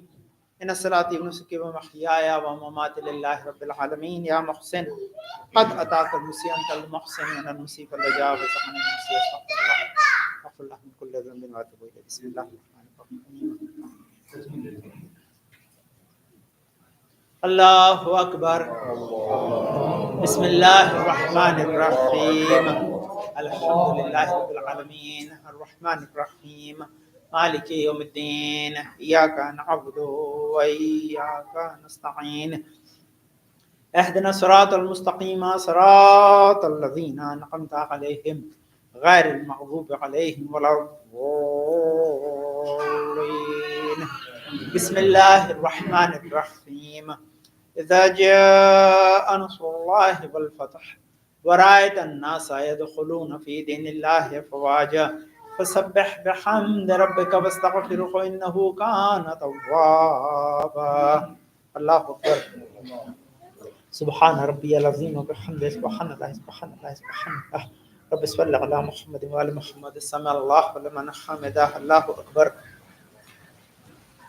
إن صلاتي ونسكي ومحياي ومماتي لله رب العالمين يا محسن قد أتاك المسيء أنت المحسن من المسيء فلجاوز عن المسيء أغفر الله من كل ذنب وأتوب إليه بسم الله الرحمن الرحيم الله أكبر بسم الله الرحمن الرحيم الحمد لله رب العالمين الرحمن الرحيم مالك يوم الدين إياك نعبد وإياك نستعين اهدنا الصراط المستقيم صراط الذين أنعمت عليهم غير المغضوب عليهم ولا الضالين بسم الله الرحمن الرحيم إذا جاء نصر الله والفتح ورأيت الناس يدخلون في دين الله أفواجا فسبح بحمد ربك واستغفره إنه كان توابا الله أكبر سبحان ربي العظيم وبحمده سبحان الله سبحان الله سبحان الله رب صل على محمد وآل محمد سمع الله لمن حمده الله أكبر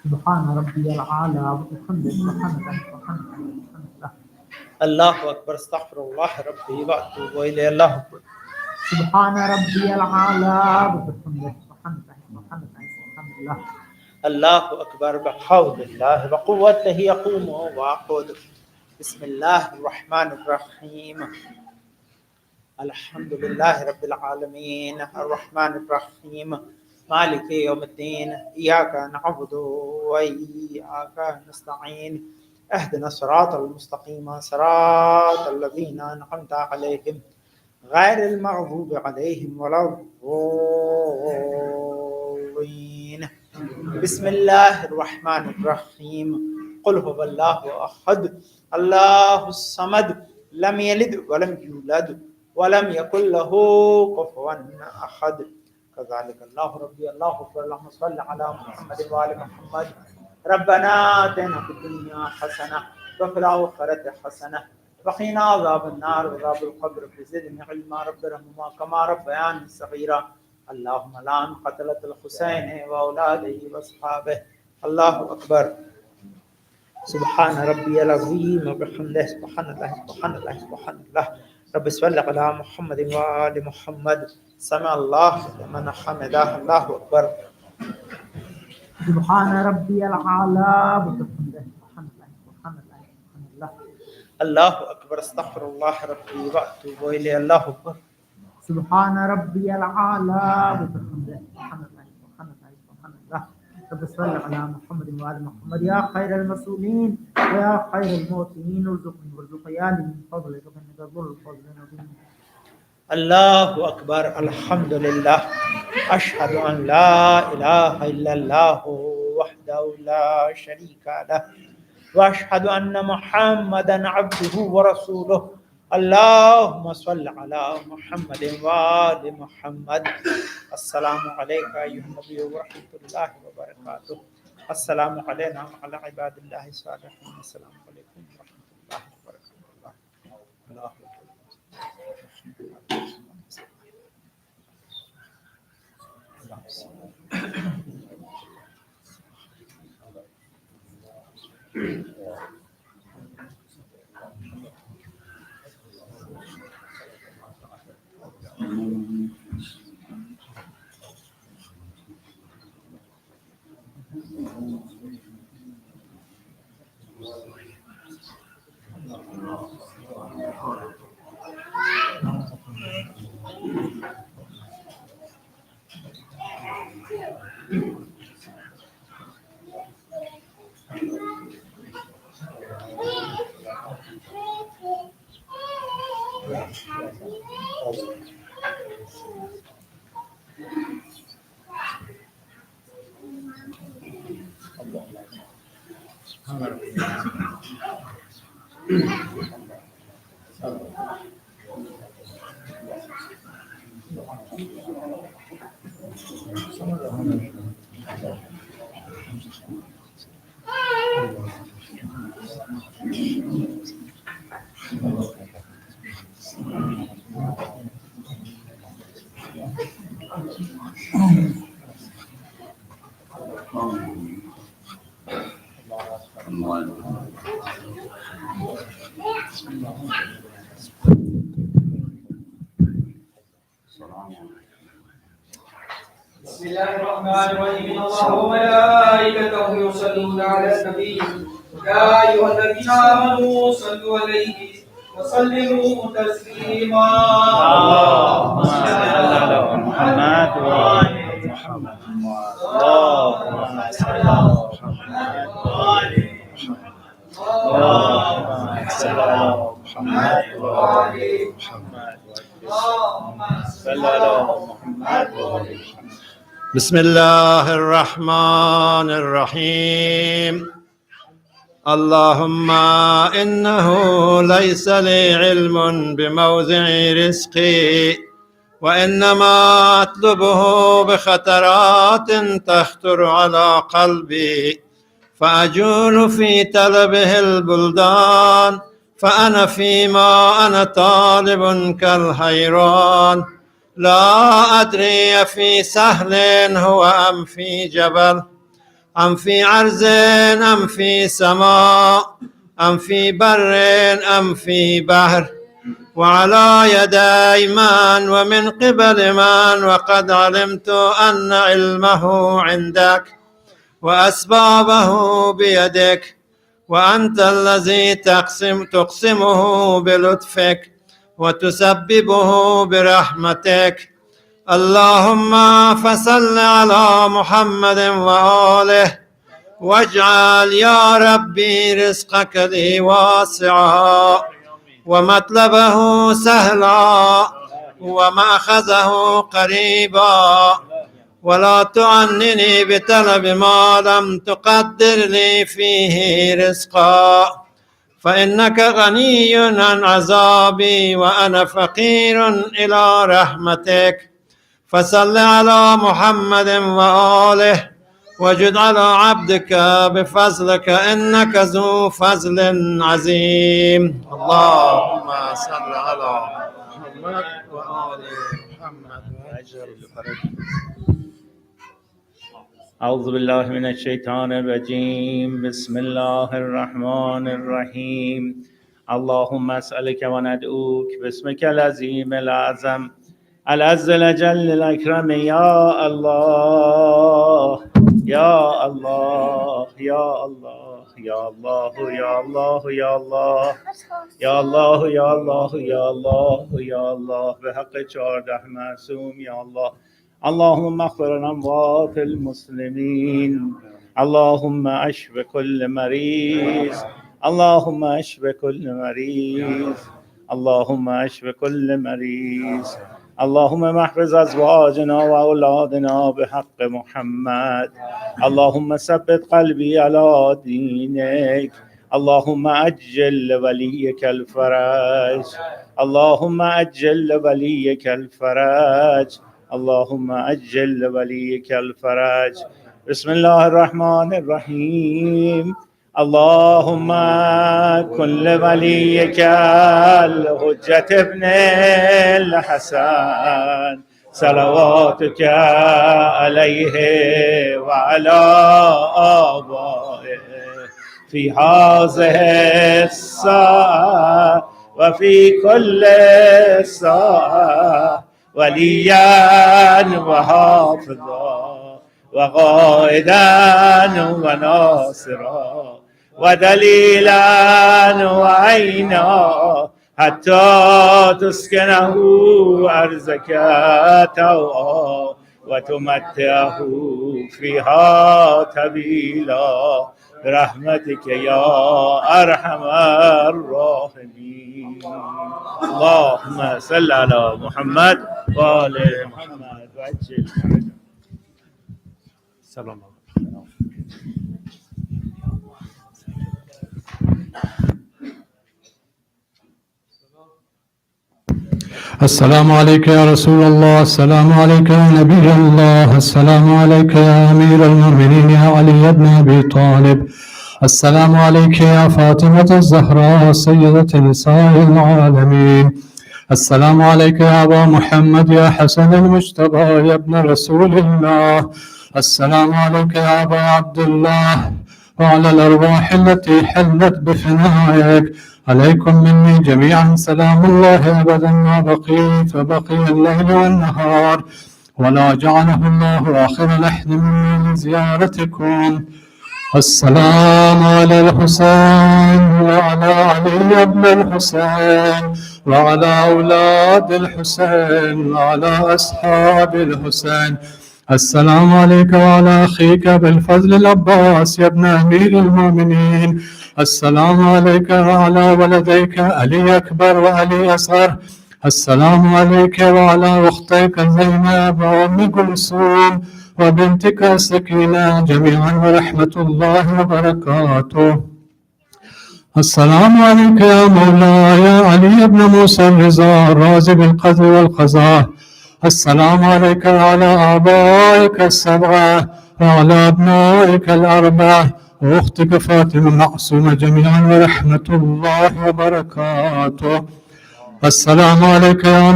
سبحان ربي العالى وبحمده سبحان الله سبحان الله سبحان الله الله أكبر استغفر الله ربي وأتوب إليه الله أكبر سبحان ربي العالى وبحمده سبحان الله سبحان الله سبحان الله الله أكبر بحول الله وقوته يقوم وأقعد بسم الله الرحمن الرحيم الحمد لله رب العالمين الرحمن الرحيم مالك يوم الدين إياك نعبد وإياك نستعين اهدنا الصراط المستقيم صراط الذين أنعمت عليهم غير المغضوب عليهم ولا الضالين بسم الله الرحمن الرحيم قل هو الله أحد الله الصمد لم يلد ولم يولد ولم يكن له كفوا أحد كذلك الله ربي الله أكبر اللهم صل على محمد وآل محمد ربنا آتنا في الدنيا حسنة وفي الآخرة حسنة وقنا عذاب النار وعذاب القبر بزدني علما رب ارحمهما كما ربياني صغيرا اللهم لعن قتلة الحسين وأولاده وأصحابه الله أكبر سبحان ربي العظيم وبحمده سبحان الله سبحان الله سبحان الله رب صل على محمد وآل محمد سمع الله لمن حمده الله أكبر سبحان ربي العالى وبحمده سبحان الله سبحان الله سبحان الله الله أكبر استغفر الله ربي وأتوب إليه الله أكبر سبحان ربي العالى وبحمده سبحان الله سبحان الله سبحان الله رب صل على محمد وآل محمد يا خير المسؤولين ويا خير الموتين ارزقني وارزق عيالي من فضلك فإنك ذو الفضل العظيم الله أكبر الحمد لله أشهد أن لا إله إلا الله وحده لا شريك له وأشهد أن محمدا عبده ورسوله اللهم صل على محمد وآل محمد السلام عليك أيها النبي ورحمة الله وبركاته السلام علينا وعلى عباد الله الصالحين السلام عليكم ورحمة الله وبركاته الله أكبر بسم الله الرحمن الرحيم الله وملائكته يصلون على النبي يا أيها الذين آمنوا صلوا عليه وسلموا تسليما اللهم صل على محمد وآل محمد. اللهم صل على محمد وآل محمد. اللهم صل على محمد وآل محمد. اللهم صل على محمد وآل محمد. بسم الله الرحمن الرحيم. اللهم إنه ليس لي علم بموضع رزقي وإنما أطلبه بخطرات تخطر على قلبي فأجول في طلبه البلدان فأنا فيما أنا طالب كالحيران لا أدري في سهل هو أم في جبل أم في عرض أم في سماء أم في بر أم في بحر وعلى يدي من ومن قبل من وقد علمت أن علمه عندك وأسبابه بيدك وأنت الذي تقسمه بلطفك وتسببه برحمتك. اللهم فصل على محمد وآله واجعل يا ربي رزقك لي واسعا ومطلبه سهلا ومأخذه قريبا ولا تعنني بطلب ما لم تقدر لي فيه رزقا فإنك غني عن عذابي وأنا فقير إلى رحمتك. فصل على محمد وآله وجد على عبدك بفضلك إنك ذو فضل عظيم. اللهم صل على محمد وآل محمد وأجل فرجك. أعوذ بالله من الشيطان الرجيم. بسم الله الرحمن الرحيم. اللهم أسألك وندعوك باسمك العظيم الأعظم العز الأجل الأكرم يا الله يا الله يا الله يا الله يا الله يا الله يا الله يا الله يا الله يا الله بحق 14 معصوم يا الله. اللهم اغفر الأموات المسلمين. اللهم اشف كل مريض. اللهم اشف كل مريض. اللهم اشف كل مريض. اللهم احفظ أزواجنا وأولادنا بحق محمد. اللهم ثبت قلبي على دينك. اللهم أجل وليك الفرج. اللهم أجل وليك الفرج. اللهم أجل وليك الفرج. بسم الله الرحمن الرحيم. اللهم كن لوليك الحجة ابن الحسن صلواتك عليه وعلى آبائه في هذه الساعة وفي كل ساعة وليا وحافظا وقائدا وناصرا ودليلا وعينا حتى تسكنه أرزك طوعا وتمتعه فيها طويلا برحمتك يا أرحم الراحمين. اللهم صل على محمد وآل محمد وعجل. سلام. السلام عليك يا رسول الله، السلام عليك يا نبي الله، السلام عليك يا أمير المؤمنين يا علي بن أبي طالب، السلام عليك يا فاطمة الزهراء سيدة نساء العالمين، السلام عليك يا أبا محمد يا حسن المجتبى يا ابن رسول الله، السلام عليك يا أبا عبد الله وعلى الأرواح التي حلت بفنائك، عليكم مني جميعا سلام الله أبدا ما بقيت فبقي الليل والنهار، ولا جعله الله آخر لحظ مني لزيارتكم. السلام على الحسين وعلى علي بن الحسين وعلى أولاد الحسين وعلى أصحاب الحسين. السلام عليك وعلى أخيك بالفضل العباس يا ابن أمير المؤمنين. السلام عليك وعلى ولديك علي أكبر وعلي أصغر. السلام عليك وعلى أختيك زينب وأم كلثوم وبنتك سكينة جميعا ورحمة الله وبركاته. السلام عليك يا مولاي علي بن موسى الرضا الرازق القدر والقضاء. السلام عليك وعلى آبائك السبعة وعلى أبنائك الأربعة وأختك فاطمة معصومة جميعا ورحمة الله وبركاته. السلام عليك يا